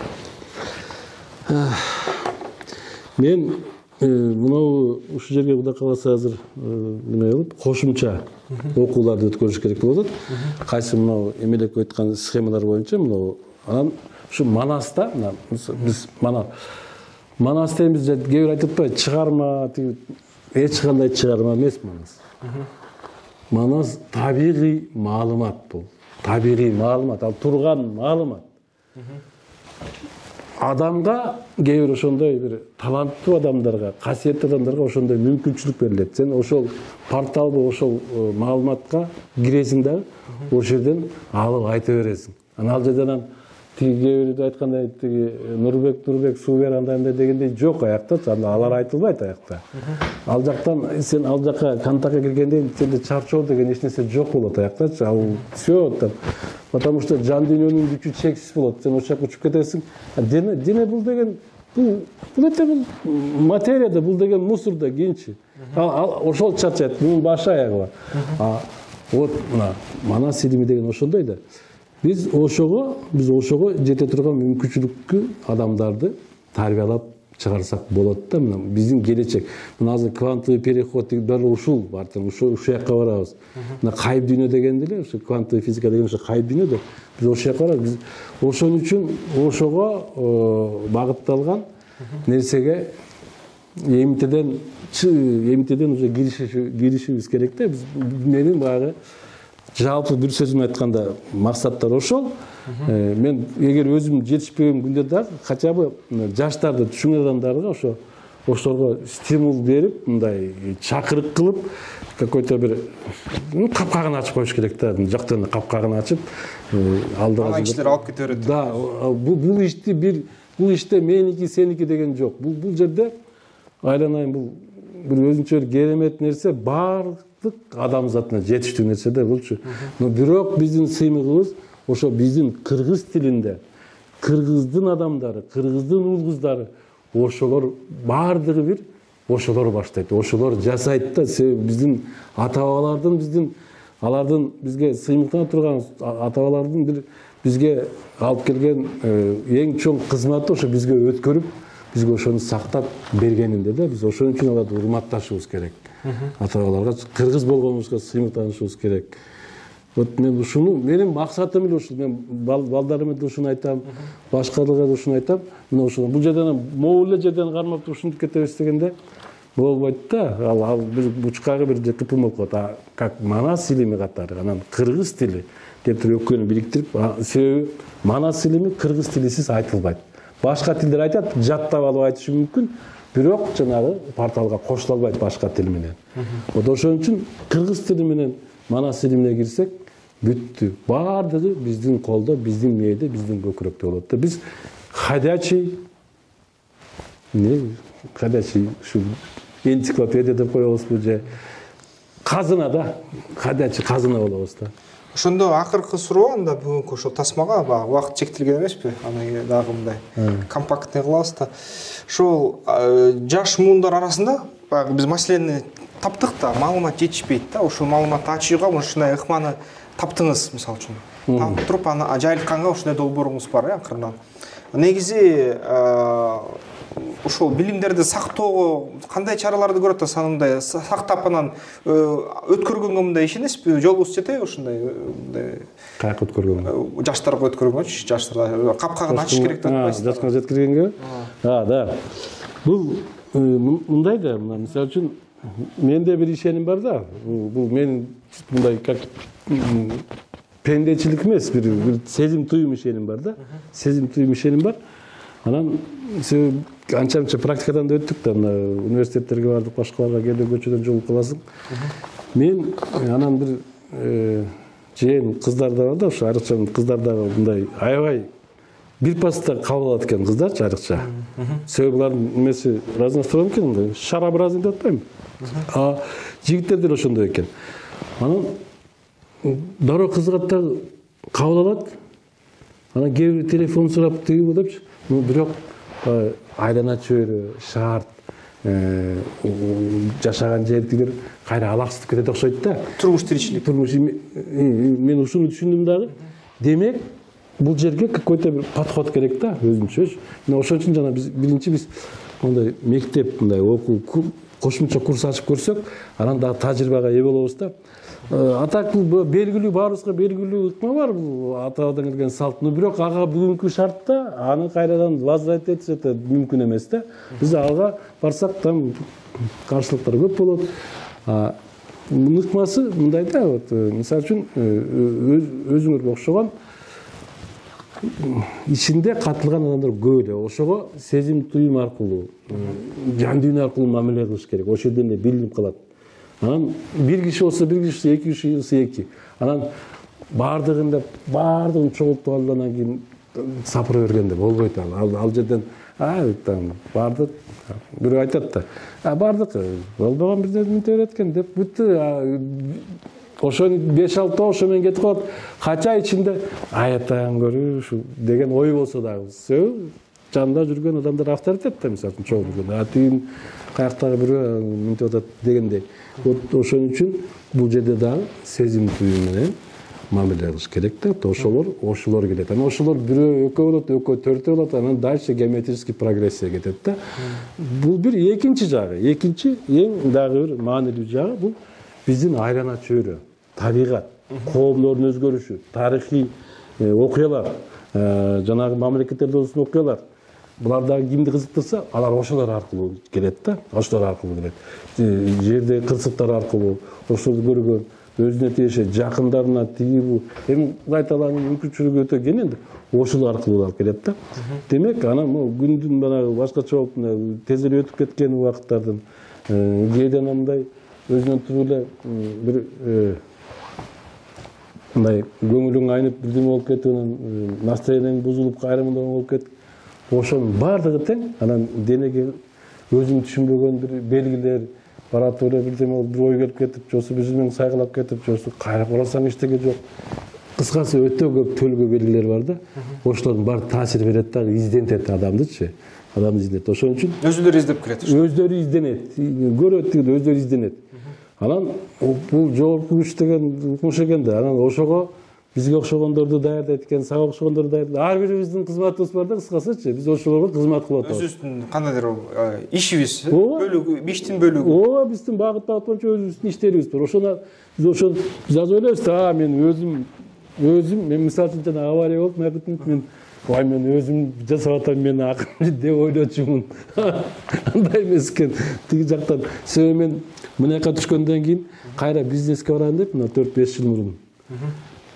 Мен мынау ушу жерге Кудай кааласа азыр неме кылып кошумча окууларды өткөрүш керек болот. Кайсы мынау эмелек айткан схемалар боюнча мынау анан ушу Манаста биз Манас дейбиз, кээ бир айтып атпайбы, чыгарма, эч кандай чыгарма эмес Манас. Манас табигый маалымат бул. Табигый маалымат, ал турган маалымат. Адамга, кээ бир ошондой бир таланттуу адамдарга, касиеттүү адамдарга ошондой мүмкүнчүлүк берилет. Сен ошол порталды, ошол маалыматка киресиң да, ошол жерден алып айта бересиң. Ал жерден кээ бир айткандай Нурбек суу бер андай дегендей жок аякта, алар айтылбайт аякта. Ал жактан сен ал жака контактка киргенде сенде чарчоо деген эч нерсе жок болот аякта. Ал всё там. Потому что жан дүйнөнүн күчү чексиз болот. Сен ошол жака учуп кетесиң. Дене бул деген бул материя да, бул деген мусор да, кийинчи. Ошол чарчайт, бунун башы аягы бар. Вот мына Манас илими деген ошондой да. Биз ошого жете турган мүмкүнчүлүктүү адамдарды тарбиялап чыгарсак болот да. Мына биздин келечек. Мына азыр квантовый переход дал ушул бар. Ушул жака барабыз. Мына кайып дүйнө дегенде эле ушу квантовый физика деген ушу кайып дүйнө да. Биз ошол жака барабыз. Биз ошон үчүн ошого багытталган нерсеге эмитеден уже киришибиз керек да. Биз менин баягы жалпы бир сөзүм айтканда максаттар ошол. Мен эгер өзүм жетишпеген күндө да хотя бы жаштарды түшүнгөн адамдарга ошолорго стимул берип, мындай чакырык кылып, какой-то бир капкагын ачып коюш керек да. Жактан капкагын ачып, алдыга кишилер алып кете берет. Да, бул иште меники, сеники деген жок. Бул жерде айланайын бул бир өзүнчө керемет нерсе, баардык адамзатына жетиштүү нерсе да булчу. Но бирок биздин сыймыгыбыз ошо биздин кыргыз тилинде кыргыздын адамдары, кыргыздын уул-кыздары ошолор баардыгы бир ошолор баштайт, ошолор жасайт да. Биздин ата-бабалардын алардын бизге сыймыктана турган ата-бабалардын бир бизге алып келген эң чоң кызматы ошо бизге өткөрүп, бизге ошону сактап бергенинде да. Биз ошон үчүн аларды урматташыбыз керек. Ата-бабаларга кыргыз болгонубузга сыймыктанышыбыз керек. Вот мен ушуну, менин максатым эле ушул. Мен балдарыма да ушуну айтам, башкаларга да ушуну айтам. Мына ушуну бул жерден могул эле жерден кармап ушинтип кетебиз дегенде болбойт да. Ал бир бучкагы бир кыпым болуп калат. Как манас илими катары, анан кыргыз тили деп туруп экөөнү бириктирип, себеби манас илими кыргыз тилисиз айтылбайт. Башка тилдер айтат, жаттап алып айтышы мүмкүн, бирок жанагы порталга кошула албайт башка тил менен. Вот ошон үчүн кыргыз тили менен манас илимине кирсек, бүттү. Баардыгы биздин колдо, биздин мээде, биздин көкүрөктө болот да. Биз ходячий ушу энциклопедия деп коебузбу же казына да, ходячий казына болобуз да. Ошондо акыркы суроо анда бүгүнкү ошо тасмага баягы убакыт чектелген эмеспи? Аны дагы мындай компактный кылабыз да. Ошол жаш муундар арасында баягы биз маселени таптык да, маалымат жетишпейт да. Ошол маалыматты ачууга ушундай ыкманы таптыңыз, мисалы үчүн. Таап туруп аны жайылтканга ушундай долбооруңуз бар, акырынан. Негизи ошол билимдерди сактоого кандай чараларды көрөт да, мындай сактап анан өткөргөнгө мындай ишенесизби? Жолубуз жетеби ушундай? Каяка өткөргөнгө? Жаштарга өткөргөнгөчү, жаштар капкагын ачыш керек деп атпайсызбы? Жашка жеткиргенге? Да. Бул мындай да, мисалы үчүн менде бир ишеним бар да. Бул мен мындай как пендечилик эмес, бир сезим туюм ишеним бар да. Сезим туюм ишеним бар. Анан анча-мынча практикадан да өттүк да, университеттерге бардык, башкаларга келип көчөдөн жолугуп каласың. Мен анан бир жээн кыздар да бар да, ошо айрыкча кыздар дагы мындай аябай бир паста кабыл алат экен кыздарчы айрыкча. Себеби булардын эмеси разносторонний экен, мындай шарообразный деп атпайбы? Жигиттер деле ошондой экен. Анан дароо кызга дагы кабыл алат. Анан кээ бир телефон сурап тиги депчи. Бирок айлана чөйрө, шаарт, жашаган жердигилер кайра алаксытып кетет окшойт да. Турмуш тиричилик. Мен ушуну түшүндүм дагы. Демек, бул жерге какой-то бир подход керек да, өзүнчө. Мына ошон үчүн жана биринчи биз мындай мектеп, мындай окуу, кошумча курс ачып көрсөк, анан дагы тажрыйбага ээ болобуз да. Атактуу белгилүү, баарыбызга белгилүү ыкма бар, ата-бабадан келген салт. Бирок ага бүгүнкү шартта аны кайрадан возвращать этүү мүмкүн эмес да. Биз ага барсак там каршылыктар көп болот. Ыкмасы мындай да, мисалы үчүн өзүңөргө окшогон ичинде катылган адамдар көп эле. Ошого сезим туюм аркылуу, жан дүйнө аркылуу мамиле кылыш керек. Ошол жерден эле билинип калат. Анан бир киши болсо бир киши, эки киши болсо эки. Анан баардыгын чогултуп алып анан кийин сапыра бергенде болбойт. Ал жерден бардык, бирөө айтат да, бардык, болбогон бир нерсе өткөн деп бүттү. Ошону 5-6 ошо менен кетип калат. Кача ичинде аятан көрүү ушу деген ой болсо дагы, жанында жүргөн адамдар авторитет да, мисалы үчүн чогуу жүргөн. Тигин каяктагы бирөө мынтип атат дегендей. Ошон үчүн бул жерде дагы сезим туюу менен мамиле кылыш керек да. Ошолор келет. Анан ошолор бирөө, экөө болот, экөө, төртөө болот, анан дальше геометрический прогрессия кетет да. Бул бир экинчи жагы. Экинчи эң дагы бир маанилүү жагы бул биздин айлана чөйрө, табигат, коомдордун өзгөрүшү, тарыхый окуялар, жанагы мамлекеттерде болсун окуялар. Булар дагы кимди кызыктырса, алар ошолор аркылуу келет да, ошолор аркылуу келет. Жерде кырсыктар аркылуу, ошолду көргөн, өзүнө тиеши жакындарына тиги бул, эми айталарынын мүмкүнчүлүгү өтө кенен, ошол аркылуу алып келет да. Демек, анан күндүн баягы башкача болуп тез эле өтүп кеткен убакыттардын кээде мындай өзүнөн туруп эле бир мындай көңүлүң айнып бирдеме болуп кетип, настроениең бузулуп, кайрымында болуп кетип, ошонун баардыгы тең. Анан денеге өзүң түшүнбөгөн бир белгилер баратып эле бирдеме болуп, бир ой келип кетип, жосу бир жөнүң сайгылап кетип, жосу кайра карасаң эчтеке жок. кыскасы өтө көп төлгө белгилер бар да. Ошолордун баары таасир берет да, издентет адамдычы. Адамды изденет. Ошон үчүн өзүлөрү издеп кирет. Өздөрү изденет. Көрөт деген өздөрү изденет. Анан бул жогорку күч деген укмуш экен да. Анан ошого бизге окшогондорду даярдайт экен, сага окшогондорду даярдайт. Ар бирибиздин кызматыбыз бар да, кыскасычы. Биз ошолорго кызмат кылып атабыз. Өзүбүздүн кандайдыр ишибиз, бөлүгү, иштин бөлүгү. Ооба, биздин багыт боюнча өзүбүздүн иштерибиз бар. Биз аз ойлойбуз, мен өзүм, мен мисалы үчүн жана авария болуп, мен өзүм жасап атам, мен акын деп ойлочумун. Андай эмес экен. Тиги жактан себеби мен мына жака түшкөндөн кийин кайра бизнеске барайын деп, мына 4-5 жыл мурун.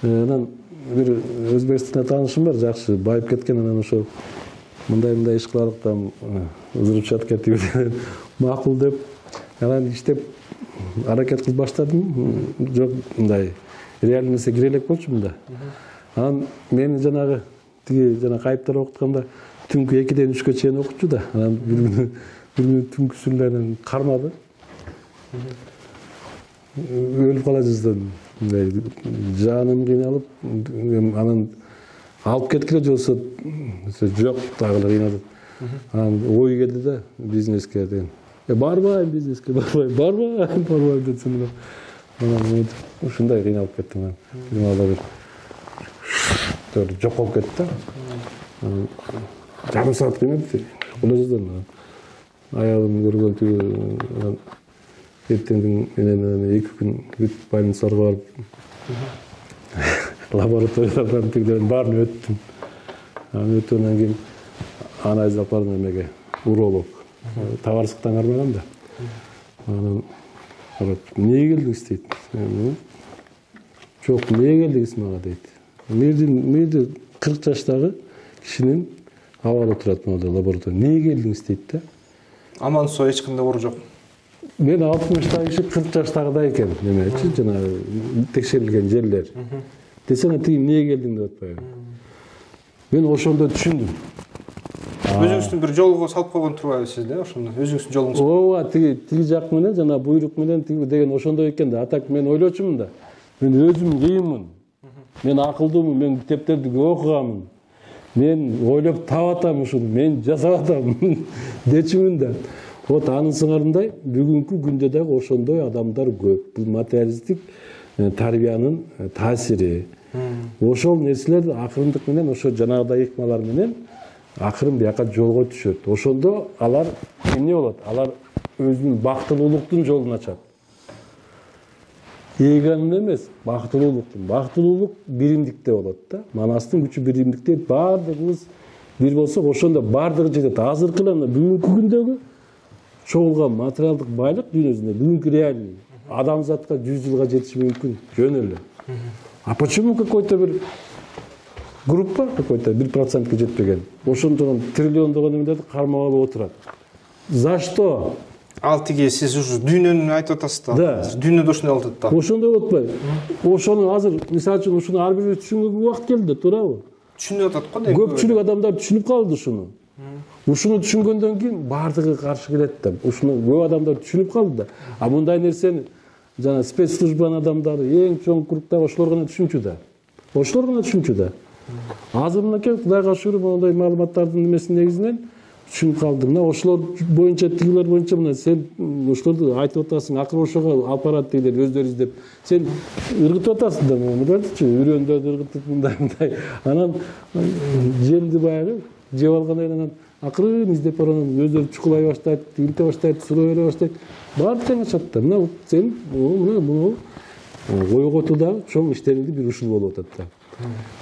Анан бир Өзбекстанда таанышым бар, жакшы байып кеткен, анан ошо мындай иш кылалык да, взрывчатка тигип макул деп, анан иштеп аракет кылып баштадым. Жок, мындай реально нерсе кире элек болчумун да. Анан мени жанагы кайыптар окутканда түнкү 2-ден 3-кө чейин окутчу да. Анан бир күнү түнкүсүн кармады. Өлүп кала жаздадым. Жаным кыйналып, анан алып кеткиле болсо жок, дагы кыйналып. Анан ой келди да бизнеске деген. Барбайм бизнеске, барбайм десем. Анан ушундай кыйналып кеттим мен. Кыйналып жок болуп кетти. Жарым саат кыйналып кыла жаздадым. Аялым көргөн эртеңдин менен 2 күн больницага барып лабораториялардан тигилердин баарын өттүм. Өткөндөн кийин анализ алып бардым эмеге, уролог. Табарсыктан кармаган да. Анан эмнеге келдиңиз дейт. Жок, эмнеге келдиңиз мага дейт. Мээде 40 жаштагы кишинин абалы турат мына лаборатория. Эмнеге келдиңиз дейт да. Аман соо эч кандай оору жок. Мен 60 жаштагы киши 40 жаштагыдай экен, немечи, жана текшерилген жерлер. Десең, тиги эмнеге келдиң деп атпайбы. Мен ошондо түшүндүм. Өзүңүздүн бир жолго салып койгон турбайсыз да, ошондо өзүңүздүн жолуңуз. Ооба, тиги жак менен жана буйрук менен тиги деген ошондой экен да. Атак мен ойлочумун да. Мен өзүм кыйынмын. Мен акылдуумун, мен китептерди окуганмын. Мен ойлоп табатам ушуну, мен жасап атам дечимин да. Вот анын сыңарындай бүгүнкү күндө дагы ошондой адамдар көп. Бул материалисттик тарбиянын таасири. Ошол нерселер акырындык менен, ошо жанагыдай ыкмалар менен акырын бияка жолго түшөт. Ошондо алар эмне болот? Алар өзүнүн бактылуулуктун жолун ачат. Эйганын эмес, бактылуулуктун. Бактылуулук биримдикте болот да. Манастын күчү биримдикте, баардыгыбыз бир болсок, ошондо баардыгы жетет. Азыркы эле бүгүнкү күндөгү чогулган материалдык байлык дүйнөсүндө бүгүнкү реальный адамзатка 100 жылга жетиши мүмкүн, жөн эле. А почему какой-то бир группа, какой-то 1%ке жетпеген? Ошондон триллиондогон эмелерди кармап алып отурат. За что? Ал тиги сиз ушу дүйнөнү айтып атасыз да. Дүйнөдө ушундай болуп атат да. Ошондой болуп атпайбы? Ошону азыр мисалы үчүн ушуну ар бирибиз түшүнгөнгө убакыт келди, туурабы? Түшүнүп атат го. Көпчүлүк адамдар түшүнүп калды ушуну. Ушуну түшүнгөндөн кийин баардыгы каршы келет да. Ушуну көп адамдар түшүнүп калды да. А мындай нерсени жана спецслужбанын адамдары, эң чоң кругтагы ошолор гана түшүнчү да. Азыр мынакей Кудайга шүгүр моундай маалыматтардын немесинин негизинен түшүнүп калдым. Мына ошолор боюнча, тигилер боюнча мына сен ошолорду айтып атасың, акыры ошого алып барат дейлер өздөрү издеп. Сен ыргытып атасың да, мындайчы, үрөндөрдү ыргытып мындай. Анан жерди баягы жеп алгандан кийин анан акырын издеп баргандан өздөрү чукулай баштайт, тигинте баштайт, суроо бере баштайт. Баары тең ачат да. Мына сен муну койготуудагы чоң иштериңди бир ушул болуп атат да.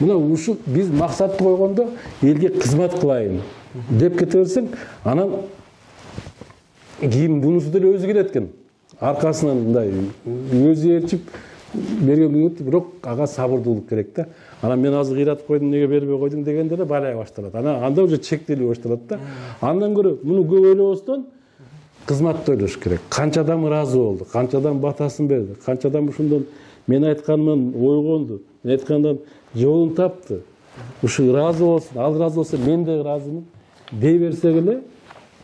Мына ушул биз максатты койгондо элге кызмат кылайын деп кете берсең, анан кийин бунусу деле өзү келет экен. Аркасынан мындай өзү ээрчип берген күнү, бирок ага сабырдуулук керек да. Анан мен азыр кыйратып койдум, неге бербей койдуң дегенде эле балай башталат. Анда уже чектелип башталат да. Андан көрө муну көп ойлобостон кызматты ойлош керек. Канча адам ыраазы болду, канча адам батасын берди, канча адам ушундон мен айтканымдан ойгонду, мен айткандан жолун тапты. Ушу ыраазы болсун, ал ыраазы болсо мен да ыраазымын дей берсек эле,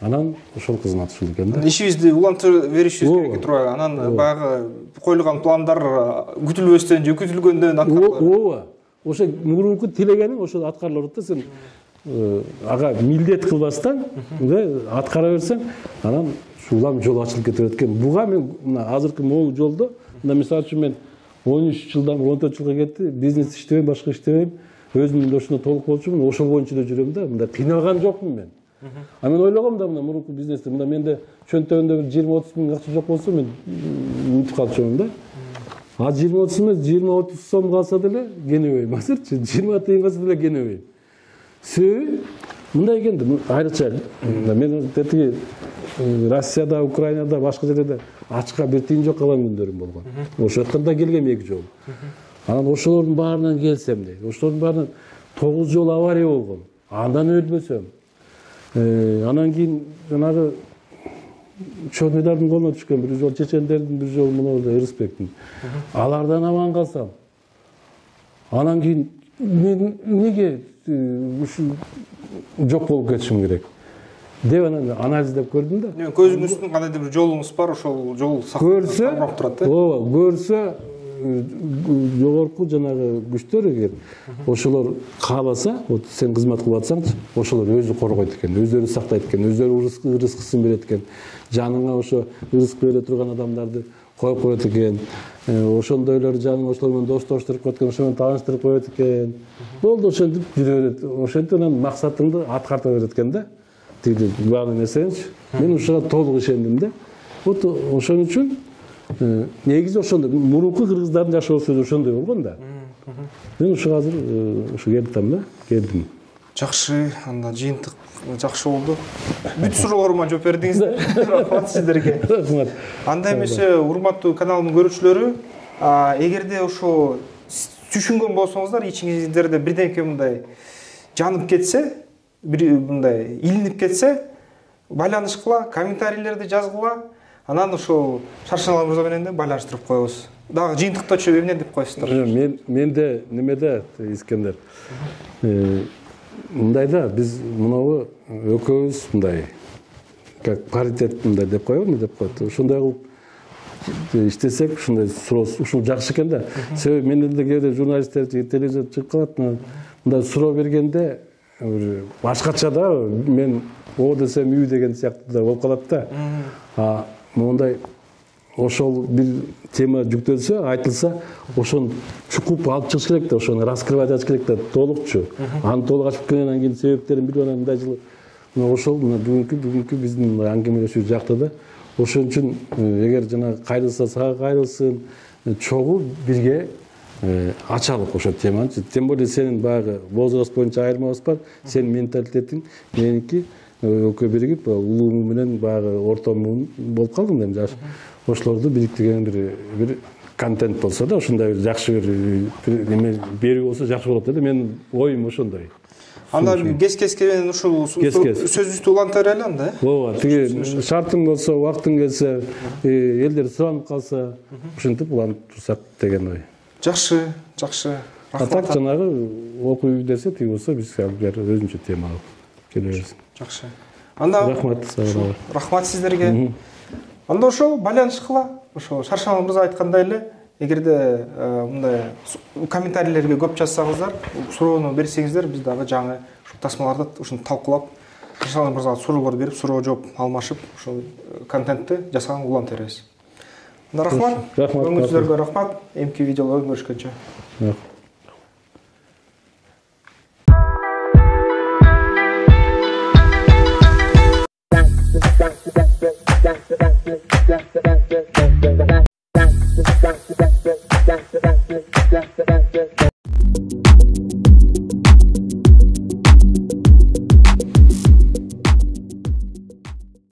анан ошол кызмат ушул экен да. Ишибизди улантып беришибиз керек турат. Анан баягы коюлган пландар күтүлбөстөн же күтүлгөндөн аткарылат. Ооба. ошо мурунку тилегениң ошо аткарылып атат да, сен ага милдет кылбастан аткара берсең, анан улам жол ачылып кетип экен. Буга мен мына азыркы могу жолдо, мына мисалы үчүн мен 13 жылдан 14 жылга кетти, бизнес иштебейм, башка иштебейм, өзүмдүн ошондо толук болчумун, ошол боюнча эле жүрөм да, мындай кыйналган жокмун мен. А мен ойлогом да, мына мурунку бизнесте, мында менде чөнтөгүндө бир 20-30 миң акча жок болсо мен унутуп калчумун да. А 20-30 эмес, 20-30 сом калса деле кенебейм. Азырчы 20 тыйын калса деле кенебейм. Себеби мындай экен да, айрыкча мен тетиги Россияда, Украинада, башка жерлерде ачка бир тыйын жок калган күндөрүм болгон. Ошол жактан келгем 2 жолу. Анан ошолордун баарынан келсем дейт. Ошолордун баарынан 9 жолу авария болгон. Андан өлбөсөм. Анан кийин жанагы чөмүдардын колуна түшкөн бир жол, чечендердин бир жолу мына Эрисбектин. Алардан аман калсам. Анан кийин мен эмнеге ушул жок болуп кетишим керек деп анан анализдеп көрдүм да. Көзүңүздүн кандайдыр бир жолуңуз бар, ошол жол сакталып турат да. Ооба, көрсө жогорку жанагы күчтөр эгер ошолор кааласа, вот сен кызмат кылып атсаңчы, ошолор өзү коргойт экен, өздөрү сактайт экен, өздөрү рызкысын берет экен. Жаныңа ошо рызык бере турган адамдарды коюп коет экен. Ошондой эле жаның ошолор менен достоштуруп кеткен, ошо менен тааныштырып коет экен. Болду, ошентип жүрө берет. Ошентип анан максатыңды аткарта берет экен да. Тиги главный нерсенчи. Мен ушуга толук ишендим да. Вот ошон үчүн негизи ошондой мурунку кыргыздардын жашоо сөзү ошондой болгон да. Мен ушуга азыр ушу келдим да, келдим. Жакшы, анда жыйынтык жакшы болду. Бүт суроорума жооп бердиңиз. Рахмат сиздерге. Рахмат. Анда эмесе, урматтуу каналдын көрүүчүлөрү, эгерде ошо түшүнгөн болсоңуздар, ичиңиздерде бирденке мындай жанып кетсе, бир мындай илинип кетсе, байланышкыла, комментарийлерди жазгыла, анан ошол Шаршеналы мырза менен да байланыштырып коебуз. Дагы жыйынтыктачы эмне деп коесуздар? Менде немеде, Искендер. Мындай да, биз мынабы экөөбүз мындай как паритет мындай деп коебу, деп коет. Ошондой кылып иштесек, ушундай суроо ушул жакшы экен да. Себеби менин эле кээде журналисттер телевизордо чыгып калат, мындай суроо бергенде башкача да, мен о десем үй деген сыяктуу да болуп калат да. А мондай ошол бир тема жүктөлсө, айтылса, ошону чукуп алып чыгыш керек да, ошону раскрывать этиш керек да, толукчу. Аны толук ачып кеткенден кийин себептерин билип анан мындай жылы ошол бүгүнкү биздин аңгемелешүү жакты да. Ошон үчүн эгер жана кайрылса сага кайрылсын, чогуу бирге ачалык ошо теманы. Тем более сенин баягы возраст боюнча айырмабыз бар. Сенин менталитетиң, меники экөө биригип, улууму менен баягы ортомун болуп калдым да жаш. Ошолорду бириктирген бир контент болсо да, ошондой бир жакшы бир неме берүү болсо жакшы болот да. Менин оюм ошондой. Анда кес-кеске менен ушул сөзүбүздү уланта берели анда. Ооба, тиги шартың болсо, убактың келсе, элдер суранып калса, ушинтип уланып турсак деген ой. Жакшы, жакшы. Атак жанагы окуй десе, тиги болсо биз өзүнчө тема алып келебиз. Жакшы. Анда рахмат сага. Рахмат сиздерге. Анда ошол байланышкыла, ошо Шаршеналы мырза айткандай эле, эгерде мындай комментарийлерге көп жазсаңыздар, суроону берсеңиздер, биз дагы жаңы ушул тасмаларды ушуну талкуулап, Шаршеналы мырзага суроолор берип, суроо жооп алмашып, ушул контентти жасаганга уланта беребиз. Рахмат. Көңүлсүзлөргө рахмат. Эмки видеолордо көрүшкөнчө.